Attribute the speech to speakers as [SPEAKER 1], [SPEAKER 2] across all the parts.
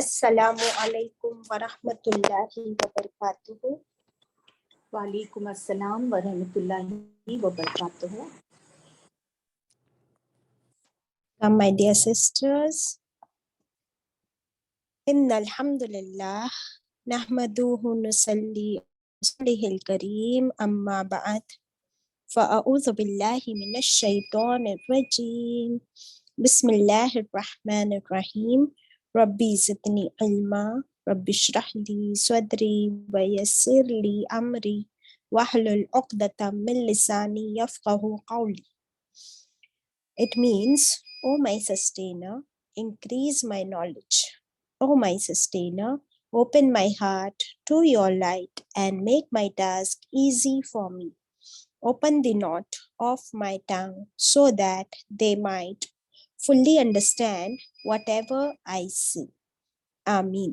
[SPEAKER 1] अस्सलामु अलैकुम वरहमतुल्लाहि वबरकातुहू।
[SPEAKER 2] वालेकुम अस्सलाम वरहमतुल्लाहि वबरकातुहू।
[SPEAKER 1] My dear sisters, innal hamdulillah nahmaduhu nusalli alaihi kareem amma ba'd fa'a'udhu billahi minash shaitanir rajim bismillahir rahmanir rahim rabbi zidni ilma rabbi shrah li sadri wa yassir li amri wahlul 'uqdatam min lisani yafqahu qawli. It means, O my sustainer, increase my knowledge. O my sustainer, open my heart to your light and make my task easy for me. Open the knot of my tongue so that they might fully understand whatever I say. Ameen.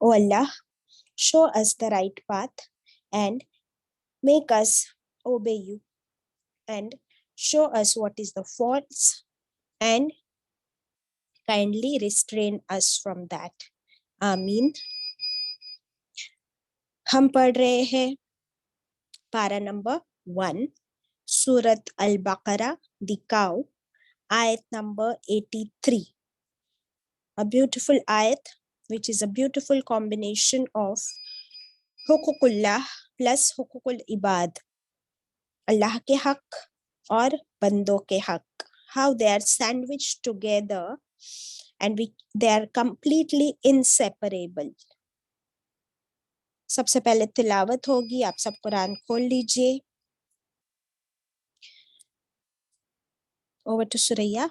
[SPEAKER 1] O Allah, show us the right path and make us obey you, and show us what is the false and kindly restrain us from that. आमीन. हम पढ़ रहे हैं पारा number 1 सूरत अल बकरा the cow ayat number 83. A beautiful ayat which is a beautiful combination of हुकूकुल्लाह plus हुकूकुल इबाद, अल्लाह के हक और बंदों के हक, how they are sandwiched together and they are completely inseparable. सबसे पहले तिलावत होगी, आप सब कुरान खोल लीजिए. Over to Suraya.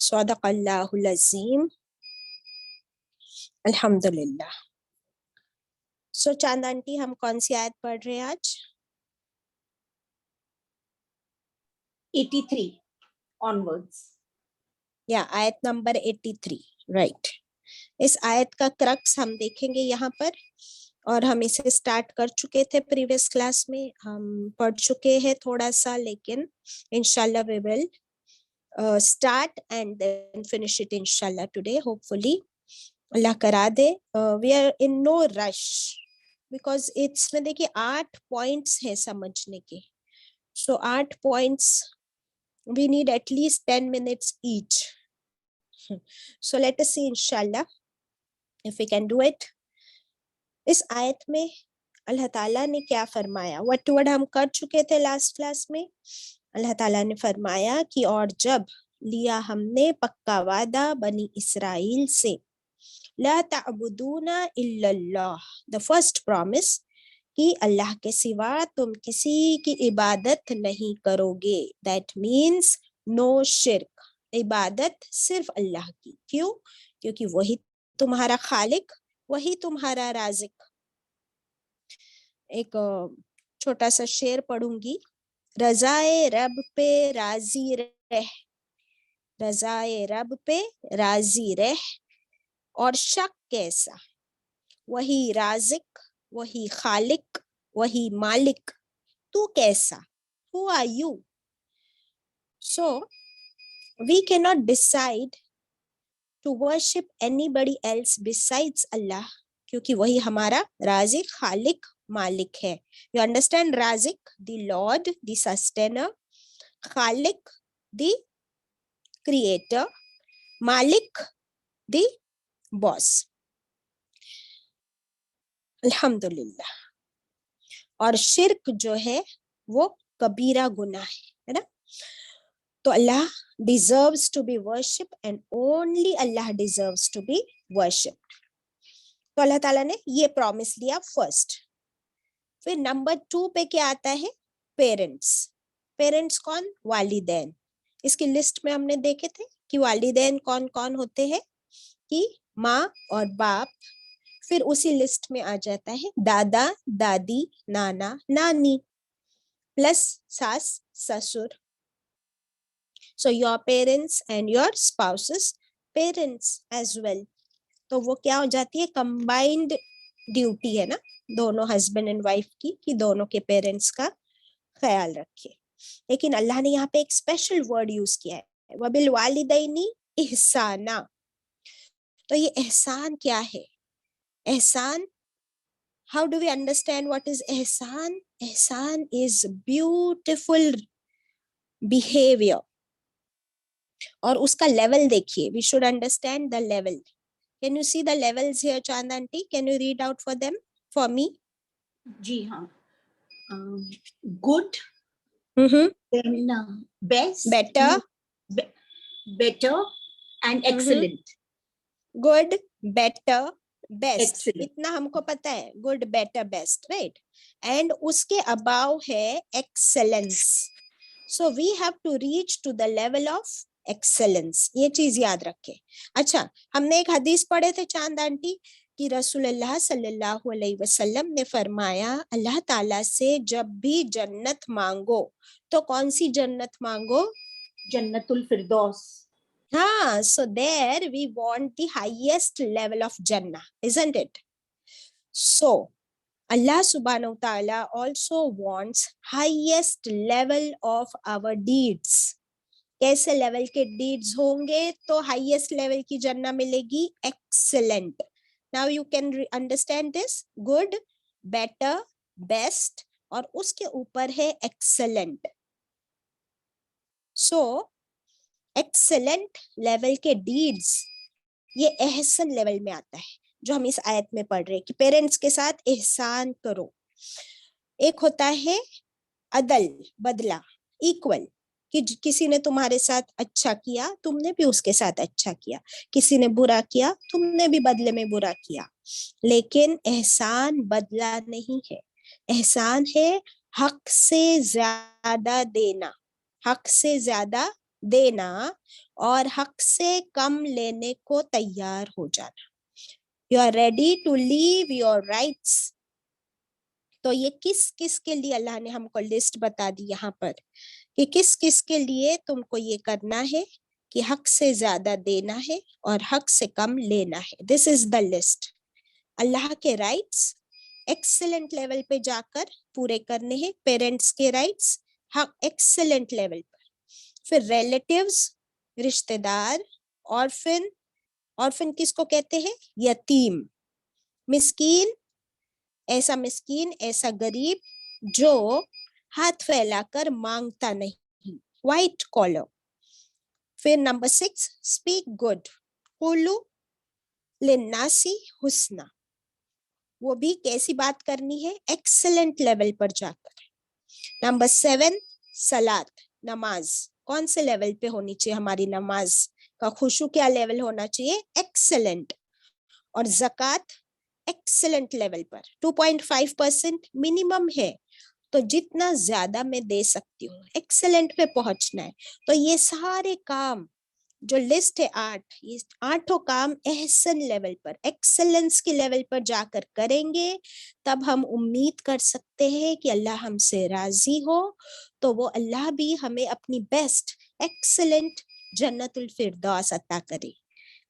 [SPEAKER 1] सदक़ल्लाहुल अज़ीम। अल्हम्दुलिल्लाह। सो चांद आंटी, हम कौन सी आयत पढ़ रहे हैं आज?
[SPEAKER 2] 83 onwards.
[SPEAKER 1] या आयत नंबर 83, राइट। इस आयत का क्रक्स हम देखेंगे यहाँ पर, और हम इसे स्टार्ट कर चुके थे प्रीवियस क्लास में, हम पढ़ चुके हैं थोड़ा सा, लेकिन इंशाल्लाह we will start and then finish it इंशाल्लाह टुडे, होपफुली अल्लाह करा दे। We are in no rush because इसमें देखिए 8 पॉइंट्स हैं समझने के, so 8 points we need at least 10 minutes each. So let us see inshallah if we can do it. इस आयत में अल्लाह ताला ने क्या फरमाया, वर्ड टू वर्ड हम कर चुके थे लास्ट क्लास में। अल्लाह ताला ने फरमाया कि और जब लिया हमने पक्का वादा बनी इसराइल से, ला ताबुदूना इल्लल्लाह, द फर्स्ट प्रॉमिस कि अल्लाह के सिवा तुम किसी की इबादत नहीं करोगे। दैट मीन्स नो शिर्क, इबादत सिर्फ अल्लाह की। क्यों? क्योंकि वही तुम्हारा खालिक, वही तुम्हारा राजिक। एक छोटा सा शेर पढ़ूंगी। रजाए रब पे राजी रह, रजाए रब पे राजी रह, और शक कैसा, वही राजिक, वही खालिक, वही मालिक, तू कैसा, who are you? So we cannot decide to worship anybody else besides Allah, क्योंकि वही हमारा राजिक, खालिक, मालिक है। You understand? Rajik, the Lord, the sustainer; Khaliq, the creator; मालिक, the boss। अल्हम्दुलिल्लाह। और शिर्क जो है वो कबीरा गुनाह है ना। तो अल्लाह deserves to be worshipped and only Allah deserves to be worshipped। तो अल्लाह ताला ने ये प्रॉमिस लिया फर्स्ट। फिर नंबर 2 पे क्या आता है? पेरेंट्स। पेरेंट्स कौन? वालिदैन। इसकी लिस्ट में हमने देखे थे कि वालिदैन कौन कौन होते हैं, कि माँ और बाप। फिर उसी लिस्ट में आ जाता है दादा, दादी, नाना, नानी, प्लस सास, ससुर। So your parents and your spouse's parents as well. तो वो क्या हो जाती है? कंबाइंड ड्यूटी है ना, दोनों हस्बैंड एंड वाइफ की, कि दोनों के पेरेंट्स का ख्याल रखे। लेकिन अल्लाह ने यहाँ पे एक स्पेशल वर्ड यूज किया है, वबिल वालिदैनी इहसाना। तो ये एहसान क्या है? एहसान, how do we understand what is ihsan? Ihsan is beautiful behavior। और उसका लेवल देखिए, we should understand the level। Can you see the levels here, Chand aunty? Can you read out for them for me?
[SPEAKER 2] जी हाँ। Good, then best,
[SPEAKER 1] better,
[SPEAKER 2] better and excellent।
[SPEAKER 1] good, better, best।
[SPEAKER 2] Excellent।
[SPEAKER 1] इतना हमको पता है, good, better, best, right? And उसके above है excellence। So we have to reach to the level of excellence। ये चीज याद रखें। अच्छा, हमने एक हदीस पढ़े थे चांद आंटी कि रसूलुल्लाह सल्लल्लाहु अलैहि वसल्लम ने फरमाया, अल्लाह ताला से जब भी जन्नत मांगो तो कौन सी जन्नत मांगो?
[SPEAKER 2] जन्नतुल फिरदौस।
[SPEAKER 1] हाँ, so there we want the highest level of Jannah, isn't it? So Allah subhanahu wa ta'ala also wants highest level of our deeds। कैसे लेवल के डीड्स होंगे तो हाईएस्ट लेवल की जन्नत मिलेगी? Excellent. Now you can understand this. Good, better, best, और उसके ऊपर है एक्सेलेंट। सो एक्सेलेंट लेवल के डीड्स ये एहसन लेवल में आता है, जो हम इस आयत में पढ़ रहे हैं कि पेरेंट्स के साथ एहसान करो। एक होता है अदल, बदला, इक्वल, कि किसी ने तुम्हारे साथ अच्छा किया, तुमने भी उसके साथ अच्छा किया, किसी ने बुरा किया, तुमने भी बदले में बुरा किया। लेकिन एहसान बदला नहीं है, एहसान है हक से ज्यादा देना, हक से ज्यादा देना और हक से कम लेने को तैयार हो जाना। You are ready to leave your rights. तो ये किस किस के लिए अल्लाह ने हमको लिस्ट बता दी यहाँ पर कि किस किस के लिए तुमको ये करना है कि हक से ज्यादा देना है और हक से कम लेना है। This is the list. अल्लाह के राइट्स एक्सीलेंट लेवल पे जाकर पूरे करने हैं, पेरेंट्स के राइट्स हक एक्सीलेंट लेवल पर। फिर रिलेटिव्स, रिश्तेदार, ऑर्फन, ऑर्फन किसको कहते हैं? यतीम, मिस्कीन, ऐसा मिस्कीन, ऐसा गरीब जो हाथ फैलाकर मांगता नहीं, व्हाइट कॉलर। फिर नंबर 6, स्पीक गुड, कुलू लिन्नासी हुस्ना, वो भी कैसी बात करनी है? एक्सीलेंट लेवल पर जाकर। नंबर 7, सलात, नमाज, कौन से लेवल पे होनी चाहिए हमारी नमाज का? खुशू क्या लेवल होना चाहिए? एक्सीलेंट। और ज़कात एक्सीलेंट लेवल पर 2.5% मिनिमम है, तो जितना ज्यादा मैं दे सकती हूँ, एक्सीलेंट पे पहुंचना है। तो ये सारे काम जो लिस्ट है 8, ये 8 काम एहसन लेवल पर, एक्सेलेंस के लेवल पर जाकर करेंगे, तब हम उम्मीद कर सकते हैं कि अल्लाह हमसे राजी हो, तो वो अल्लाह भी हमें अपनी बेस्ट एक्सेलेंट जन्नतुल फिरदौस अता करे।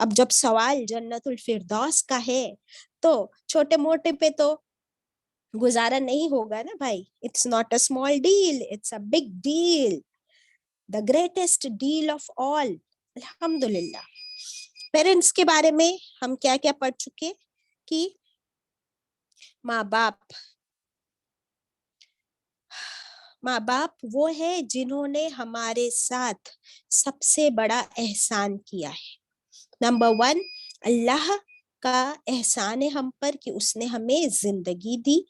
[SPEAKER 1] अब जब सवाल जन्नतुल फिरदौस का है तो छोटे मोटे पे तो गुजारा नहीं होगा ना भाई। It's not a small deal, it's a big deal, the greatest deal of all. अल्हम्दुलिल्लाह। पेरेंट्स के बारे में हम क्या क्या पढ़ चुके कि माँ बाप वो है जिन्होंने हमारे साथ सबसे बड़ा एहसान किया है। नंबर 1, अल्लाह का एहसान है हम पर कि उसने हमें जिंदगी दी,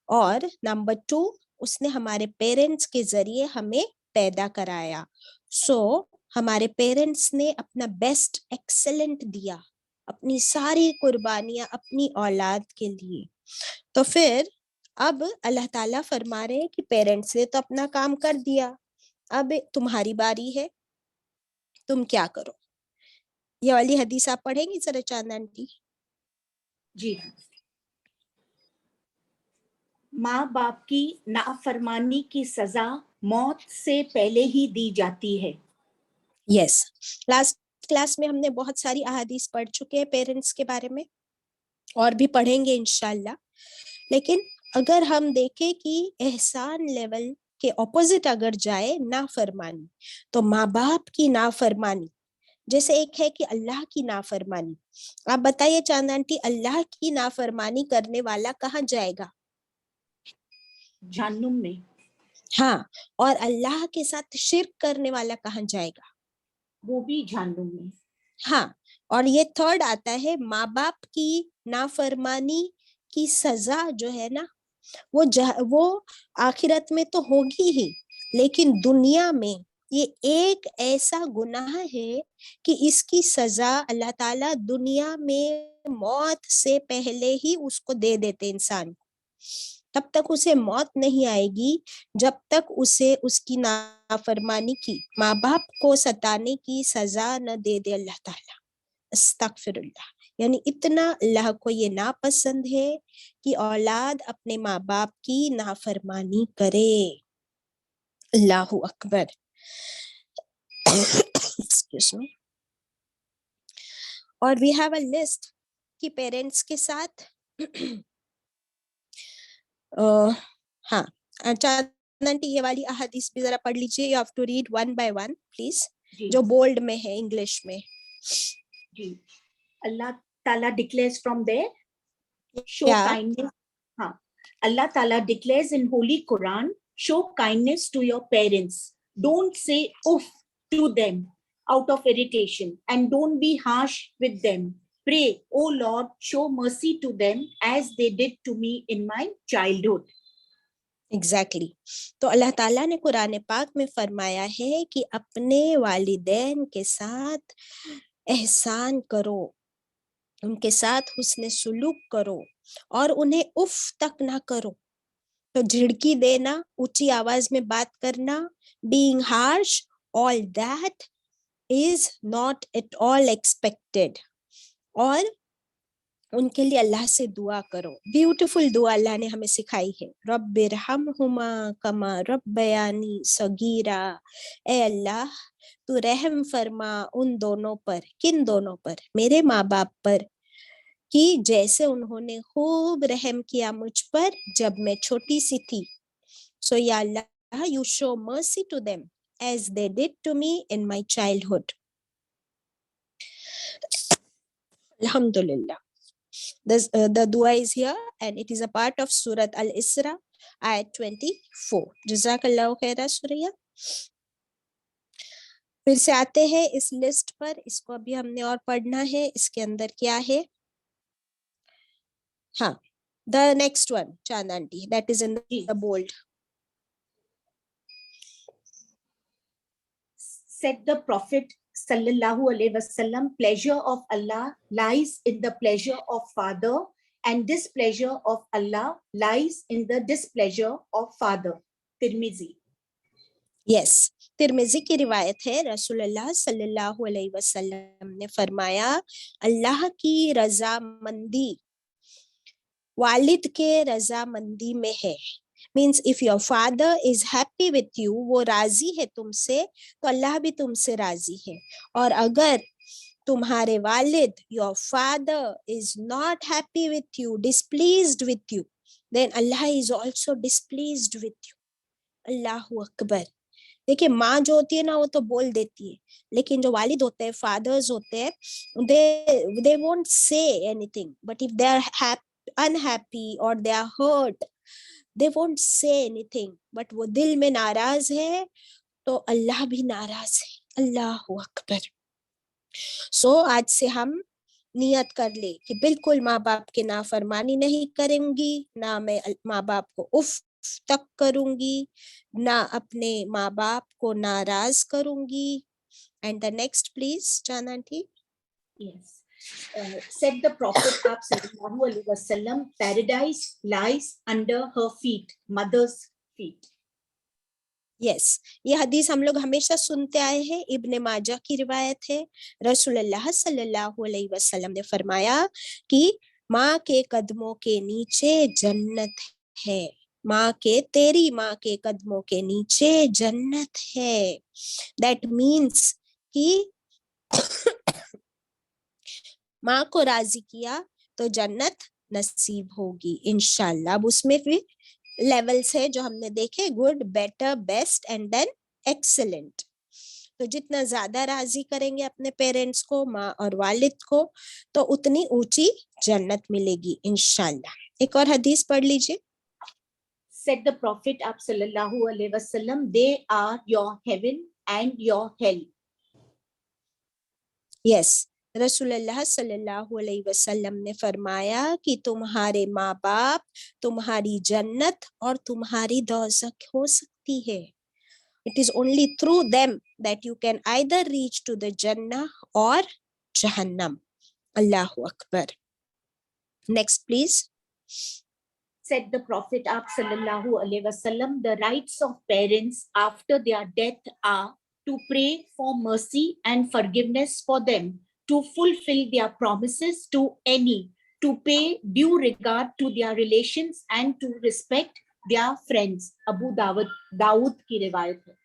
[SPEAKER 1] और नंबर 2, उसने हमारे पेरेंट्स के जरिए हमें पैदा कराया। सो हमारे पेरेंट्स ने अपना बेस्ट एक्सेलेंट दिया, अपनी सारी कुर्बानियां अपनी औलाद के लिए। तो फिर अब अल्लाह ताला फरमा रहे हैं कि पेरेंट्स ने तो अपना काम कर दिया, अब तुम्हारी बारी है, तुम क्या करो। ये वाली हदीस आप पढ़ेंगी जरा चांद आंटी?
[SPEAKER 2] जी हाँ। माँ बाप की नाफरमानी की सजा मौत से पहले ही दी जाती है।
[SPEAKER 1] यस, लास्ट क्लास में हमने बहुत सारी अहादीस पढ़ चुके हैं पेरेंट्स के बारे में, और भी पढ़ेंगे इंशाल्लाह। लेकिन अगर हम देखें कि एहसान लेवल के ऑपोजिट अगर जाए नाफरमानी, तो माँ बाप की नाफरमानी जैसे एक है कि अल्लाह की नाफरमानी। आप बताइए चांद आंटी, अल्लाह की नाफरमानी करने वाला कहाँ जाएगा?
[SPEAKER 2] जहन्नुम में।
[SPEAKER 1] हाँ, और अल्लाह के साथ शिर्क करने वाला कहाँ जाएगा?
[SPEAKER 2] वो भी जहन्नुम में।
[SPEAKER 1] हाँ, और ये थर्ड आता है माँ बाप की नाफरमानी की सजा जो है ना, वो आखिरत में तो होगी ही, लेकिन दुनिया में ये एक ऐसा गुनाह है कि इसकी सजा अल्लाह ताला दुनिया में मौत से पहले ही उसको दे देते इंसान को। तब तक उसे मौत नहीं आएगी जब तक उसे उसकी नाफरमानी की, माँ बाप को सताने की सजा न दे दे अल्लाह ताला। अस्तगफिरुल्लाह। यानी इतना अल्लाह को ये नापसंद है कि औलाद अपने माँ बाप की नाफरमानी करे। अल्लाहु अकबर। Excuse me. और वी हैव अ लिस्ट कि पेरेंट्स के साथ हाँ, चांदनी ये वाली अहादीस भी जरा पढ़ लीजिए। You have to read one by one please, जो बोल्ड में है इंग्लिश में।
[SPEAKER 2] जी, अल्लाह ताला declares from there, show kindness. हाँ, Allah Ta'ala declares in Holy Quran, show kindness to your parents. Don't say oof to them out of irritation, and don't be harsh with them. Pray, oh Lord, show mercy to them as they did to me in my childhood.
[SPEAKER 1] Exactly तो अल्लाह ताला ने कुरान पाक में फरमाया है कि अपने वालिदैन के साथ एहसान करो, उनके साथ हुस्न सुलूक करो और उन्हें उफ तक ना करो। तो झिड़की देना, ऊंची आवाज में बात करना, being harsh, all that is not at all expected. और उनके लिए अल्लाह से दुआ करो। ब्यूटीफुल दुआ अल्लाह ने हमें सिखाई है, रब्बिरहमहुमा कमा रब्बयानी सगीरा। ए अल्लाह, तू रहम फरमा उन दोनों पर, किन दोनों पर? मेरे माँ बाप पर, कि जैसे उन्होंने खूब रहम किया मुझ पर जब मैं छोटी सी थी। सो या अल्लाह, you show mercy to them as they did to me in my childhood. Alhamdulillah. The dua is here and it is a part of Surah Al-Isra, ayat 24. Jazakallahu khaira Suraya. फिर से आते हैं इस list पर, इसको अभी हमने और पढ़ना है। इसके अंदर क्या है? हाँ, the next one, Chand aunty, that is in the bold.
[SPEAKER 2] Said the Prophet sallallahu alaihi wasallam, pleasure of Allah lies in the pleasure of father, and displeasure of Allah lies in the displeasure of father. Tirmizi.
[SPEAKER 1] Yes, Tirmizi की रिवायत है, रसूलुल्लाह सल्लल्लाहु अलैहि वसल्लम ने फरमाया, अल्लाह की रजामंदी वालिद के रजामंदी में है। Means if your father is happy with you, वो राजी है तुमसे, तो अल्लाह भी तुमसे राजी है। और अगर तुम्हारे वालिद, your father is not happy with you, displeased with you, then अल्लाह is also displeased with you. अल्लाहु अकबर। देखिए, माँ जो होती है ना, वो तो बोल देती है, लेकिन जो वालिद होते हैं, फादर्स होते हैं, they won't say anything, but if they are unhappy or they are hurt, they won't say anything, but वो दिल में नाराज है तो अल्लाह भी नाराज है। अल्लाहु अकबर। सो आज से हम नियत कर ले कि बिल्कुल माँ बाप के नाफरमानी नहीं करूंगी, ना मैं माँ बाप को उफ तक करूंगी, ना अपने माँ बाप को नाराज करूंगी। एंड द नेक्स्ट प्लीज चांद aunty.
[SPEAKER 2] Yes. Said the Prophet sallallahu alaihi wasallam, paradise lies under her feet, mother's feet.
[SPEAKER 1] Yes, ये हदीस हम लोग हमेशा सुनते आए हैं, इब्ने माजा की रिवायत है। रसूलुल्लाह सल्लल्लाहु अलैहि वसल्लम ने फरमाया कि माँ के कदमों के नीचे जन्नत है। माँ के, तेरी माँ के कदमों के नीचे जन्नत है। दैट मीन्स कि माँ को राजी किया तो जन्नत नसीब होगी इंशाल्लाह। अब उसमें भी लेवल्स है जो हमने देखे, good, better, best and then excellent. तो जितना ज्यादा राजी करेंगे अपने पेरेंट्स को, माँ और वालिद को, तो उतनी ऊंची जन्नत मिलेगी इंशाल्लाह। एक और हदीस पढ़ लीजिए।
[SPEAKER 2] Said the Prophet sallallahu alaihi wasallam, they are your heaven and your hell.
[SPEAKER 1] Yes, रसूलुल्लाह सल्लल्लाहु अलैहि वसल्लम ने फरमाया कि तुम्हारे माँ बाप तुम्हारी जन्नत और तुम्हारी दोज़ख हो सकती है। It is only through them that you can either reach to the Jannah or Jahannam. Allahu Akbar. Next, please.
[SPEAKER 2] Said the Prophet sallallahu alaihi wasallam, the rights of parents after their death are to pray for mercy and forgiveness for them, to fulfill their promises to any, to pay due regard to their relations and to respect their friends. Abu Dawud की रिवायत है।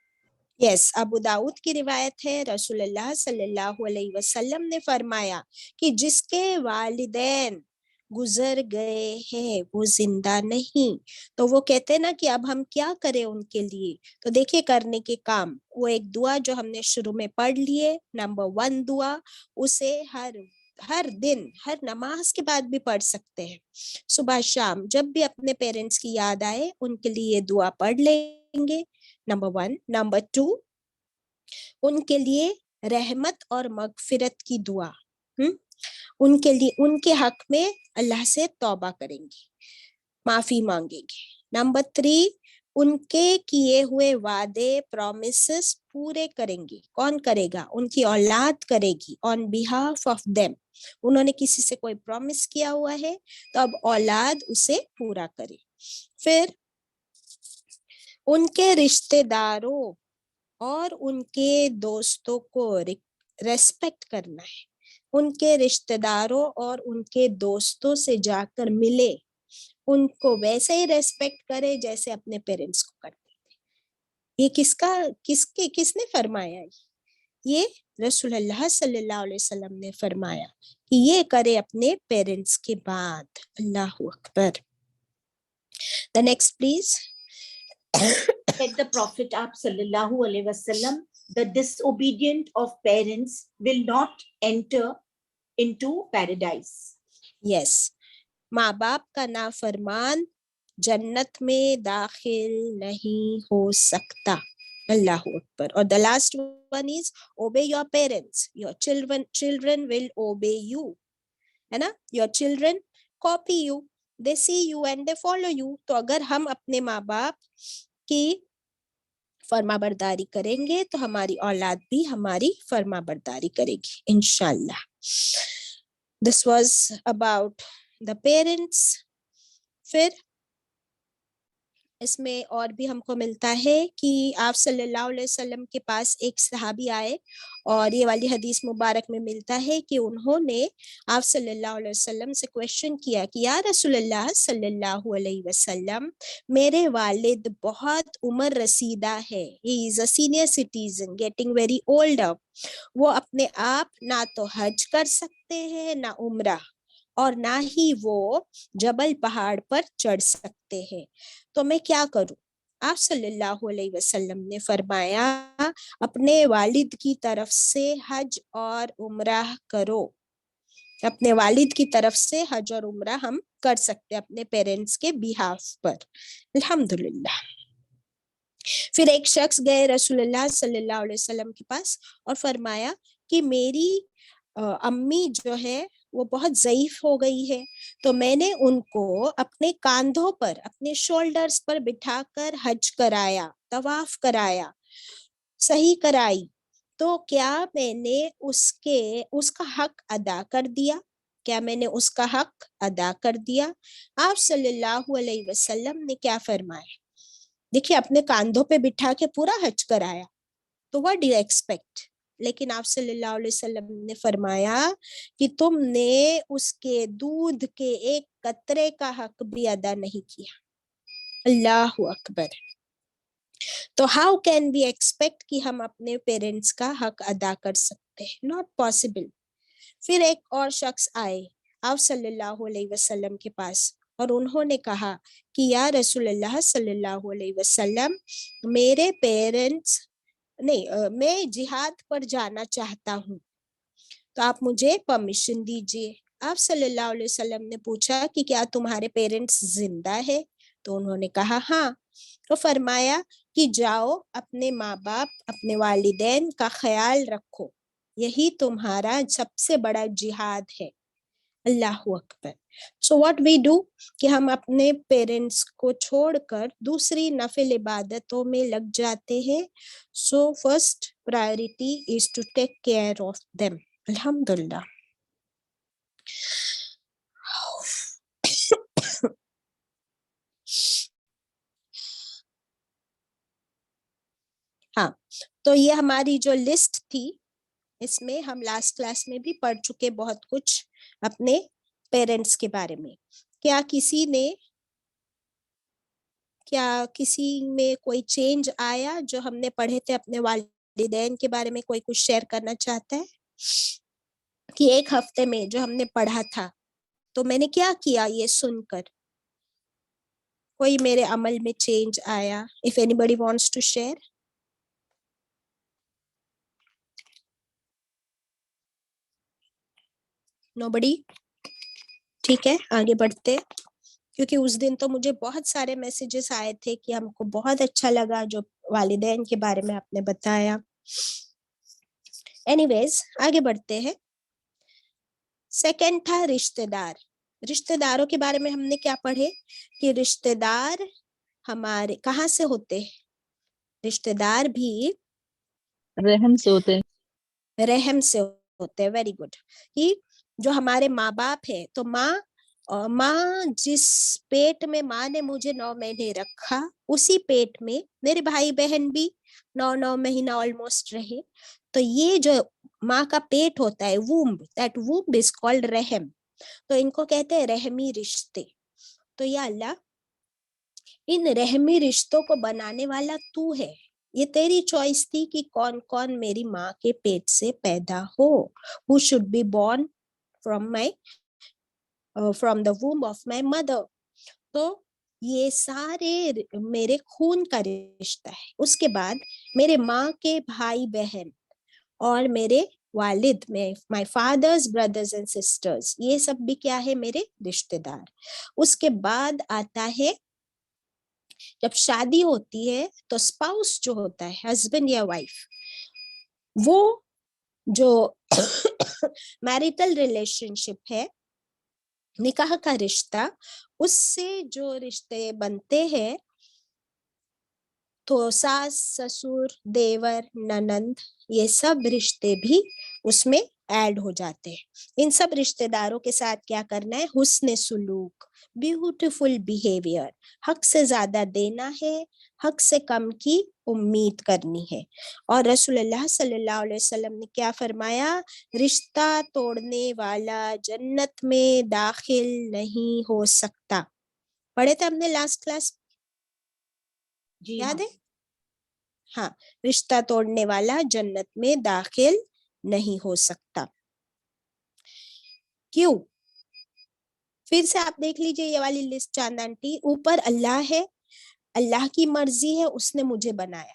[SPEAKER 1] Yes, Abu Dawood की रिवायत है। रसूलुल्लाह सल्लल्लाहु अलैहि वसल्लम ने फरमाया कि जिसके वालिदैन गुजर गए हैं, वो जिंदा नहीं, तो वो कहते हैं ना कि अब हम क्या करें उनके लिए। तो देखिए करने के काम, वो एक दुआ जो हमने शुरू में पढ़ लिए, नंबर 1 दुआ, उसे हर दिन, हर नमाज के बाद भी पढ़ सकते हैं। सुबह शाम जब भी अपने पेरेंट्स की याद आए, उनके लिए दुआ पढ़ लेंगे, नंबर 1। नंबर 2, उनके लिए रहमत और मगफिरत की दुआ, उनके लिए, उनके हक में अल्लाह से तौबा करेंगे, माफी मांगेंगे। नंबर 3, उनके किए हुए वादे प्रॉमिसेस पूरे करेंगी। कौन करेगा? उनकी औलाद करेगी, ऑन बिहाफ ऑफ देम। उन्होंने किसी से कोई प्रॉमिस किया हुआ है तो अब औलाद उसे पूरा करे। फिर उनके रिश्तेदारों और उनके दोस्तों को रेस्पेक्ट करना है। उनके रिश्तेदारों और उनके दोस्तों से जाकर मिले, उनको वैसे ही रेस्पेक्ट करे जैसे अपने पेरेंट्स को करते थे। ये किसने फरमाया? ये रसूलुल्लाह सल्लल्लाहु अलैहि वसल्लम ने फरमाया कि ये करे अपने पेरेंट्स के बाद। अल्लाह अकबर। The next please.
[SPEAKER 2] Said the Prophet sallallahu alaihi wasallam, the disobedient of parents will not enter into paradise.
[SPEAKER 1] Yes, माँ बाप का नाफरमान जन्नत में दाखिल नहीं हो सकता। अल्लाह अकबर। और the last one is obey your parents, your children will obey you, है ना? Your children copy you, they see you and they follow you. तो अगर हम अपने माँ बाप की फरमाबरदारी करेंगे तो हमारी औलाद भी हमारी फरमाबरदारी करेगी इंशाल्लाह। This was about the parents. फिर इसमें और भी हमको मिलता है कि आप सल्लल्लाहु अलैहि वसल्लम के पास एक सहाबी आए और ये वाली हदीस मुबारक में मिलता है कि उन्होंने आप सल्लल्लाहु अलैहि वसल्लम से क्वेश्चन किया कि या रसूलल्लाह सल्लल्लाहु अलैहि वसल्लम, मेरे वालिद बहुत उम्र रसीदा है, he is a senior citizen getting very older. वो अपने आप ना तो हज कर सकते हैं ना उम्रा, और ना ही वो जबल पहाड़ पर चढ़ सकते हैं, तो मैं क्या करूं? आप सल्लल्लाहु अलैहि वसल्लम ने फरमाया अपने वालिद की तरफ से हज और उम्रा करो। अपने वालिद की तरफ से हज और उम्रा हम कर सकते हैं अपने पेरेंट्स के बिहाफ पर। अल्हम्दुलिल्लाह। फिर एक शख्स गए रसूलुल्लाह सल्लल्लाहु अलैहि वसल्लम के पास और फरमाया कि मेरी अम्मी जो है वो बहुत ज़ईफ हो गई है, तो मैंने उनको अपने कांधों पर, अपने शोल्डर्स पर बिठाकर हज कराया, तवाफ कराया, सही कराई, तो क्या मैंने उसका हक अदा कर दिया? क्या मैंने उसका हक अदा कर दिया? आप सल्लल्लाहु अलैहि वसल्लम ने क्या फरमाया? देखिए, अपने कांधों पे बिठा के पूरा हज कराया, तो व्हाट डू यू एक्सपेक्ट? लेकिन आप सल्लल्लाहु अलैहि वसल्लम ने फरमाया कि तुमने उसके दूध के एक कतरे का हक भी अदा नहीं किया। अल्लाह अकबर। तो हाउ कैन वी एक्सपेक्ट कि हम अपने पेरेंट्स का हक अदा कर सकते हैं? Not possible. फिर एक और शख्स आए आप सल्लल्लाहु अलैहि वसल्लम के पास और उन्होंने कहा कि या रसूलुल्लाह सल्लल्लाहु अलैहि वसल्लम, मेरे पेरेंट्स नहीं, मैं जिहाद पर जाना चाहता हूँ, तो आप मुझे परमिशन दीजिए। आप सल्लल्लाहु अलैहि वसल्लम ने पूछा कि क्या तुम्हारे पेरेंट्स जिंदा है? तो उन्होंने कहा हाँ। तो फरमाया कि जाओ अपने माँ बाप, अपने वालिदैन का ख्याल रखो, यही तुम्हारा सबसे बड़ा जिहाद है। अल्लाह अकबर। सो व्हाट वी डू कि हम अपने पेरेंट्स को छोड़कर दूसरी नफिल इबादतों में लग जाते हैं। So first priority is to take care of them. अल्हम्दुलिल्लाह। हाँ, तो ये हमारी जो लिस्ट थी, इसमें हम लास्ट क्लास में भी पढ़ चुके बहुत कुछ अपने पेरेंट्स के बारे में। क्या किसी में कोई चेंज आया जो हमने पढ़े थे अपने वालिदैन के बारे में? कोई कुछ शेयर करना चाहता है कि एक हफ्ते में जो हमने पढ़ा था तो मैंने क्या किया ये सुनकर? कोई मेरे अमल में चेंज आया? If anybody wants to share. Nobody? ठीक है, आगे बढ़ते, क्योंकि उस दिन तो मुझे बहुत सारे मैसेजेस आए थे कि हमको बहुत अच्छा लगा जो वालिदैन के बारे में आपने बताया। एनीवेज, आगे बढ़ते हैं। सेकंड था रिश्तेदार। रिश्तेदारों के बारे में हमने क्या पढ़े कि रिश्तेदार हमारे कहाँ से होते हैं? रिश्तेदार भी
[SPEAKER 3] रहम से होते हैं।
[SPEAKER 1] रहम से होते हैं। Very good. कि जो हमारे माँ बाप है, तो माँ जिस पेट में माँ ने मुझे 9 महीने रखा, उसी पेट में मेरे भाई बहन भी 9 महीना ऑलमोस्ट रहे। तो ये जो माँ का पेट होता है, womb, that womb is called रहम। तो इनको कहते हैं रहमी रिश्ते। तो या अल्लाह, इन रहमी रिश्तों को बनाने वाला तू है। ये तेरी चॉइस थी कि कौन कौन मेरी माँ के पेट से पैदा हो, who should be born from the womb of my mother. तो ये सारे मेरे खून का रिश्ता है। उसके बाद मेरे माँ के भाई बहन और मेरे वालिद में, my father's brothers and sisters, ये सब भी क्या है? मेरे रिश्तेदार। उसके बाद आता है, जब शादी होती है तो स्पाउस जो होता है, हस्बैंड या वाइफ, वो जो मैरिटल रिलेशनशिप है, निकाह का रिश्ता, उससे जो रिश्ते बनते हैं, तो सास ससुर देवर ननंद, ये सब रिश्ते भी उसमें ऐड हो जाते हैं। इन सब रिश्तेदारों के साथ क्या करना है? हुस्न सुलूक, ब्यूटीफुल बिहेवियर, हक से ज्यादा देना है, हक से कम की उम्मीद करनी है। और रसूलुल्लाह सल्लल्लाहु अलैहि वसल्लम ने क्या फरमाया? रिश्ता तोड़ने वाला जन्नत में दाखिल नहीं हो सकता। पढ़े थे हमने लास्ट क्लास,
[SPEAKER 2] जी
[SPEAKER 1] याद
[SPEAKER 2] हाँ।
[SPEAKER 1] है? हाँ, रिश्ता तोड़ने वाला जन्नत में दाखिल नहीं हो सकता। क्यों? फिर से आप देख लीजिए ये वाली लिस्ट चांद आंटी। ऊपर अल्लाह है, अल्लाह की मर्जी है, उसने मुझे बनाया।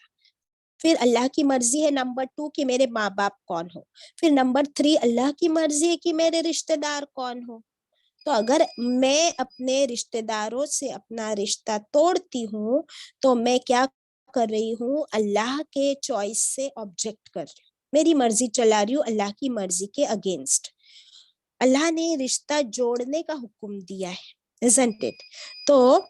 [SPEAKER 1] फिर अल्लाह की मर्जी है नंबर 2 कि मेरे माँ बाप कौन हो। फिर नंबर 3 अल्लाह की मर्जी है कि मेरे रिश्तेदार कौन हो। तो अगर मैं अपने रिश्तेदारों से अपना रिश्ता तोड़ती हूँ, तो मैं क्या कर रही हूँ? अल्लाह के चॉइस से ऑब्जेक्ट कर रही हूँ, मेरी मर्जी चला रही हूँ अल्लाह की मर्जी के अगेंस्ट। अल्लाह ने रिश्ता जोड़ने का हुक्म दिया है, isn't it? तो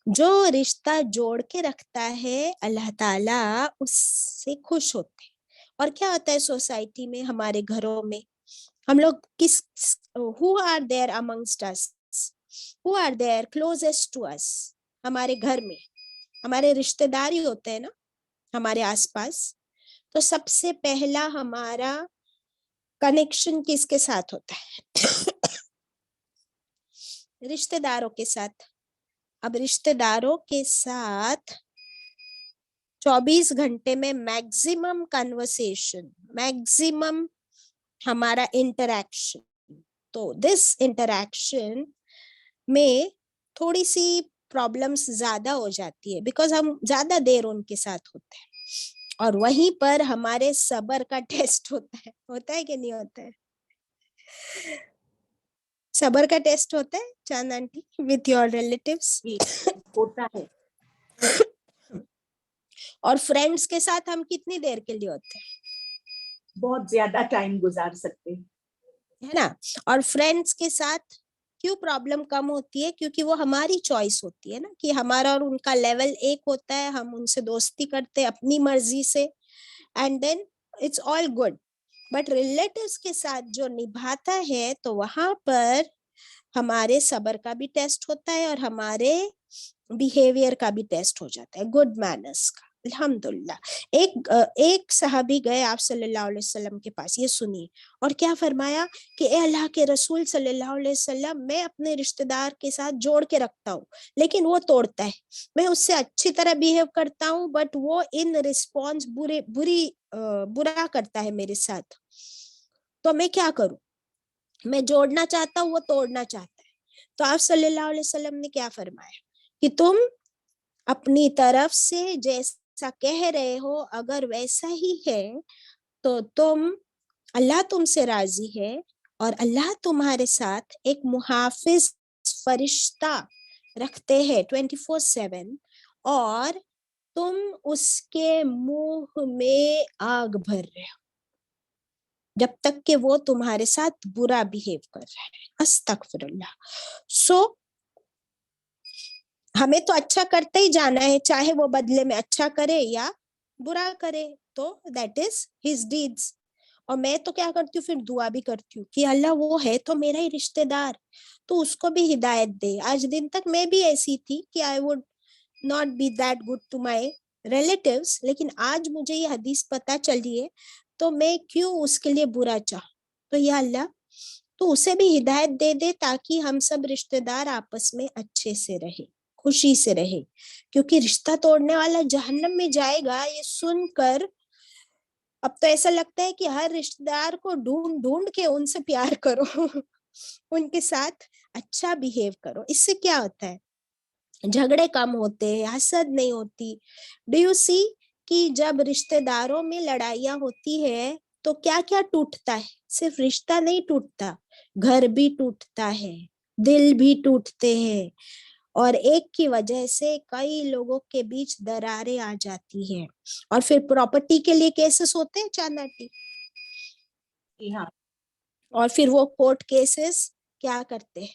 [SPEAKER 1] जो रिश्ता जोड़ के रखता है अल्लाह ताला, उससे खुश होते हैं। और क्या होता है सोसाइटी में, हमारे घरों में, हम लोग किस, who are there amongst us, who are there closest to us? हमारे घर में हमारे रिश्तेदार ही होते हैं ना, हमारे आसपास। तो सबसे पहला हमारा कनेक्शन किसके साथ होता है? रिश्तेदारों के साथ। अब रिश्तेदारों के साथ 24 घंटे में मैक्सिमम कन्वर्सेशन, मैक्सिमम हमारा इंटरैक्शन। तो दिस इंटरैक्शन में थोड़ी सी प्रॉब्लम्स ज्यादा हो जाती है, बिकॉज हम ज्यादा देर उनके साथ होते हैं। और वहीं पर हमारे सब्र का टेस्ट होता है कि नहीं होता है? सब्र का टेस्ट होता है चांद आंटी विथ योर रिलेटिव्स।
[SPEAKER 2] जी होता है।
[SPEAKER 1] और फ्रेंड्स के साथ हम कितनी देर के लिए होते हैं?
[SPEAKER 2] बहुत ज्यादा टाइम गुजार सकते हैं,
[SPEAKER 1] है ना? और फ्रेंड्स के साथ क्यों प्रॉब्लम कम होती है? क्योंकि वो हमारी चॉइस होती है ना, कि हमारा और उनका लेवल एक होता है, हम उनसे दोस्ती करते हैं अपनी मर्जी से, and then it's all good. But relatives के साथ जो निभाता है, तो वहां पर हमारे सब्र का भी टेस्ट होता है और हमारे बिहेवियर का भी टेस्ट हो जाता है, गुड मैनर्स का। अल्हम्दुलिल्लाह। एक सहाबी गए आप सल्लल्लाहु अलैहि वसल्लम के पास, ये सुनिए, और क्या फरमाया कि ए अल्लाह के रसूल सल्लल्लाहु अलैहि वसल्लम, मैं अपने रिश्तेदार के साथ जोड़ के रखता हूँ, लेकिन वो तोड़ता है। मैं उससे अच्छी तरह बिहेव करता हूँ, बट वो इन रिस्पॉन्स बुरा करता है मेरे साथ। तो मैं क्या करूं? मैं जोड़ना चाहता हूँ, वो तोड़ना चाहता है। तो आप सल्लल्लाहु अलैहि वसल्लम ने क्या फरमाया कि तुम अपनी तरफ से जैसा कह रहे हो, अगर वैसा ही है, तो अल्लाह तुमसे राजी है, और अल्लाह तुम्हारे साथ एक मुहाफिज फरिश्ता रखते हैं 24/7, और तुम उसके मुंह में आग भर रहे हो जब तक कि वो तुम्हारे साथ बुरा बिहेव कर रहा है। अस्तगफिरुल्लाह। सो हमें तो अच्छा करते ही जाना है, चाहे वो बदले में अच्छा करे या बुरा करे, तो दैट इज हिज डीड्स। और मैं तो क्या करती हूँ, फिर दुआ भी करती हूँ कि अल्लाह वो है तो मेरा ही रिश्तेदार, तो उसको भी हिदायत दे। आज दिन तक मैं भी ऐसी थी कि I would not be that good to my relatives, लेकिन आज मुझे ये हदीस पता चली है, तो मैं क्यों उसके लिए बुरा चाहूं। तो या अल्लाह तो उसे भी हिदायत दे दे, ताकि हम सब रिश्तेदार आपस में अच्छे से रहे, खुशी से रहे। क्योंकि रिश्ता तोड़ने वाला जहन्नम में जाएगा, ये सुनकर अब तो ऐसा लगता है कि हर रिश्तेदार को ढूंढ ढूंढ के उनसे प्यार करो उनके साथ अच्छा बिहेव करो। इससे क्या होता है, झगड़े कम होते हैं, हसद नहीं होती। डू यू सी कि जब रिश्तेदारों में लड़ाइयाँ होती है तो क्या क्या टूटता है, सिर्फ रिश्ता नहीं टूटता, घर भी टूटता है, दिल भी टूटते हैं, और एक की वजह से कई लोगों के बीच दरारें आ जाती हैं। और फिर प्रॉपर्टी के लिए केसेस होते हैं चांदाटी,
[SPEAKER 2] हाँ,
[SPEAKER 1] और फिर वो कोर्ट केसेस क्या करते हैं,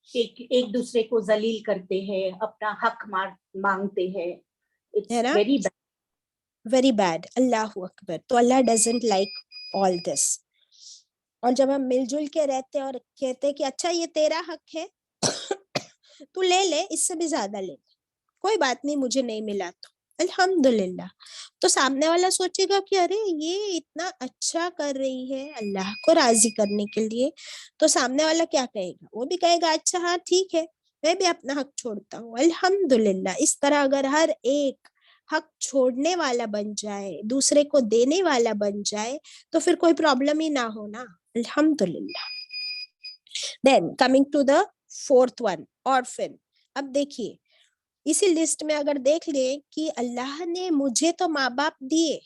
[SPEAKER 2] एक एक दूसरे को जलील करते हैं, अपना हक मांगते हैं।
[SPEAKER 1] है
[SPEAKER 2] इट्स
[SPEAKER 1] ना,
[SPEAKER 2] वेरी बैड।
[SPEAKER 1] Very bad. अल्लाह अकबर। तो अल्लाह डजंट लाइक ऑल दिस। और जब हम मिलजुल के रहते हैं और कहते हैं कि अच्छा ये तेरा हक है तू ले ले, इससे भी ज्यादा ले ले, कोई बात नहीं, मुझे नहीं मिला तो अल्हम्दुलिल्लाह, तो सामने वाला सोचेगा कि अरे ये इतना अच्छा कर रही है अल्लाह को राजी करने के लिए, तो सामने वाला क्या कहेगा, वो भी कहेगा अच्छा हाँ ठीक है, मैं भी अपना हक छोड़ता हूँ अल्हम्दुलिल्लाह। इस तरह अगर हर एक हक छोड़ने वाला बन जाए, दूसरे को देने वाला बन जाए, तो फिर कोई प्रॉब्लम ही ना हो ना, अल्हम्दुलिल्लाह। Then coming to the fourth one, orphan. अब देखिए, इसी लिस्ट में अगर देख ले कि अल्लाह ने मुझे तो माँ बाप दिए,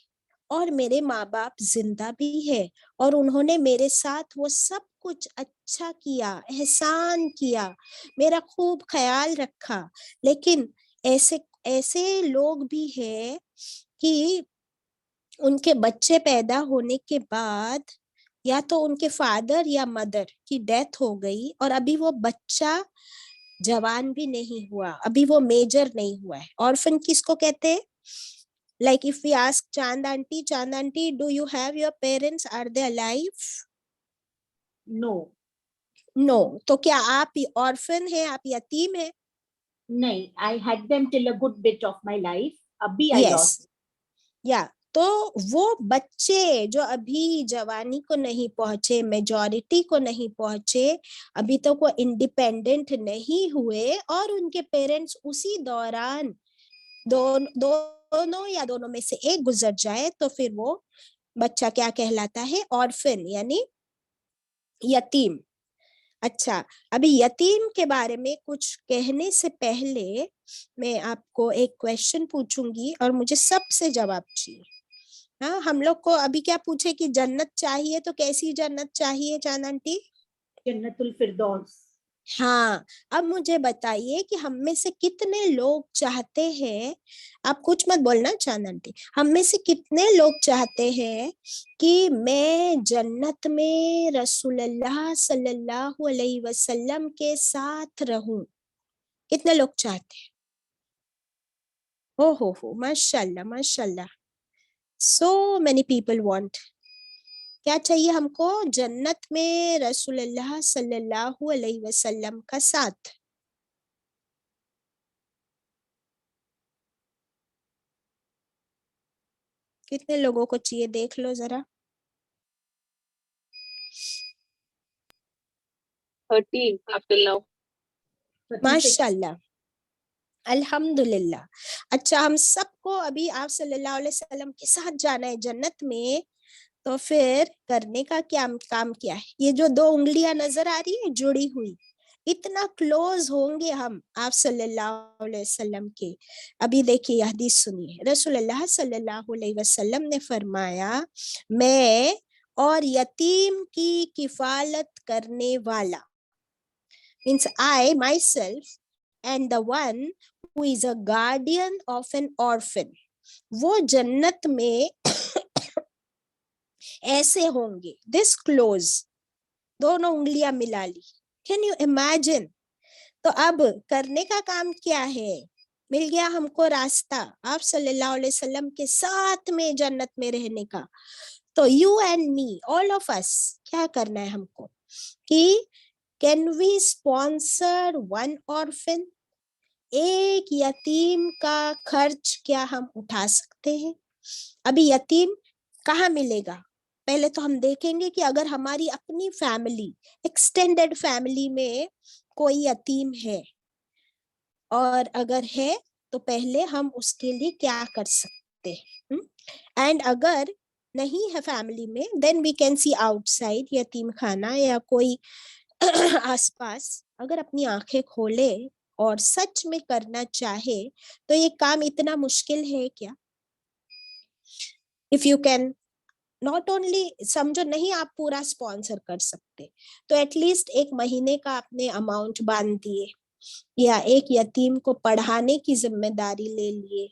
[SPEAKER 1] और मेरे माँ बाप जिंदा भी है, और उन्होंने मेरे साथ वो सब कुछ अच्छा किया, एहसान किया, मेरा खूब ख्याल रखा, लेकिन ऐसे ऐसे लोग भी हैं कि उनके बच्चे पैदा होने के बाद या तो उनके फादर या मदर की डेथ हो गई, और अभी वो बच्चा जवान भी नहीं हुआ, अभी वो मेजर नहीं हुआ है। ऑर्फन किसको कहते हैं? Like if we ask Chand aunty do you have your parents, are they alive?
[SPEAKER 2] No.
[SPEAKER 1] No. तो क्या आप ऑर्फन है, आप यतीम है?
[SPEAKER 2] नहीं, I had them till a good bit of my life, अभी आई
[SPEAKER 1] यस,
[SPEAKER 2] लॉस्ट।
[SPEAKER 1] या तो वो बच्चे जो अभी जवानी को नहीं पहुंचे, मेजॉरिटी को नहीं पहुंचे, अभी तक वो इंडिपेंडेंट नहीं हुए, और उनके पेरेंट्स उसी दौरान दोनों या दोनों में से एक गुजर जाए, तो फिर वो बच्चा क्या कहलाता है? ऑर्फन, यानी यतीम। अच्छा, अभी यतीम के बारे में कुछ कहने से पहले मैं आपको एक क्वेश्चन पूछूंगी और मुझे सबसे जवाब चाहिए। हाँ, हम लोग को अभी क्या पूछे कि जन्नत चाहिए, तो कैसी जन्नत चाहिए चांद आंटी?
[SPEAKER 2] जन्नतुल फिरदौस।
[SPEAKER 1] हाँ, अब मुझे बताइए कि हम में से कितने लोग चाहते हैं, आप कुछ मत बोलना चांद आंटी, हम में से कितने लोग चाहते हैं कि मैं जन्नत में रसूलुल्लाह सल्लल्लाहु अलैहि वसल्लम के साथ रहूं? कितने लोग चाहते हैं? हो माशाल्लाह माशाल्लाह, सो मेनी पीपल वांट। क्या चाहिए हमको? जन्नत में रसूलुल्लाह सल्लल्लाहु अलैहि वसल्लम का साथ। कितने लोगों को चाहिए, देख लो जरा।
[SPEAKER 3] 13 up till now.
[SPEAKER 2] 36।
[SPEAKER 1] माशाल्लाह, अल्हम्दुलिल्लाह। अच्छा, हम सबको अभी आप सल्लल्लाहु अलैहि वसल्लम के साथ जाना है जन्नत में, तो फिर करने का क्या काम क्या है? ये जो दो उंगलियां नजर आ रही है जुड़ी हुई, इतना क्लोज होंगे हम आप सल्लल्लाहु अलैहि वसल्लम के। अभी देखिए हदीस सुनिए, रसूलुल्लाह सल्लल्लाहु अलैहि वसल्लम ने फरमाया, मैं और यतीम की किफालत करने वाला, means I my self, and the one who is a guardian of N orphan, वो जन्नत में ऐसे होंगे, दिस क्लोज, दोनों उंगलियां मिला ली। Can you imagine? तो अब करने का काम क्या है? मिल गया हमको रास्ता आप सल्लल्लाहु अलैहि वसल्लम के साथ में जन्नत में रहने का। तो you and me, all of us, क्या करना है हमको कि can we sponsor one orphan, एक यतीम का खर्च क्या हम उठा सकते हैं? अभी यतीम कहाँ मिलेगा? पहले तो हम देखेंगे कि अगर हमारी अपनी फैमिली, एक्सटेंडेड फैमिली में कोई यतीम है, और अगर है तो पहले हम उसके लिए क्या कर सकते हैं। एंड अगर नहीं है फैमिली में, then we can see outside, यतीम खाना या कोई आसपास अगर अपनी आंखें खोले और सच में करना चाहे तो ये काम इतना मुश्किल है क्या? If you can not only, समझो नहीं आप पूरा स्पॉन्सर कर सकते तो एटलीस्ट एक महीने का आपने अमाउंट बांध दिए, या एक यतीम को पढ़ाने की जिम्मेदारी ले लिए,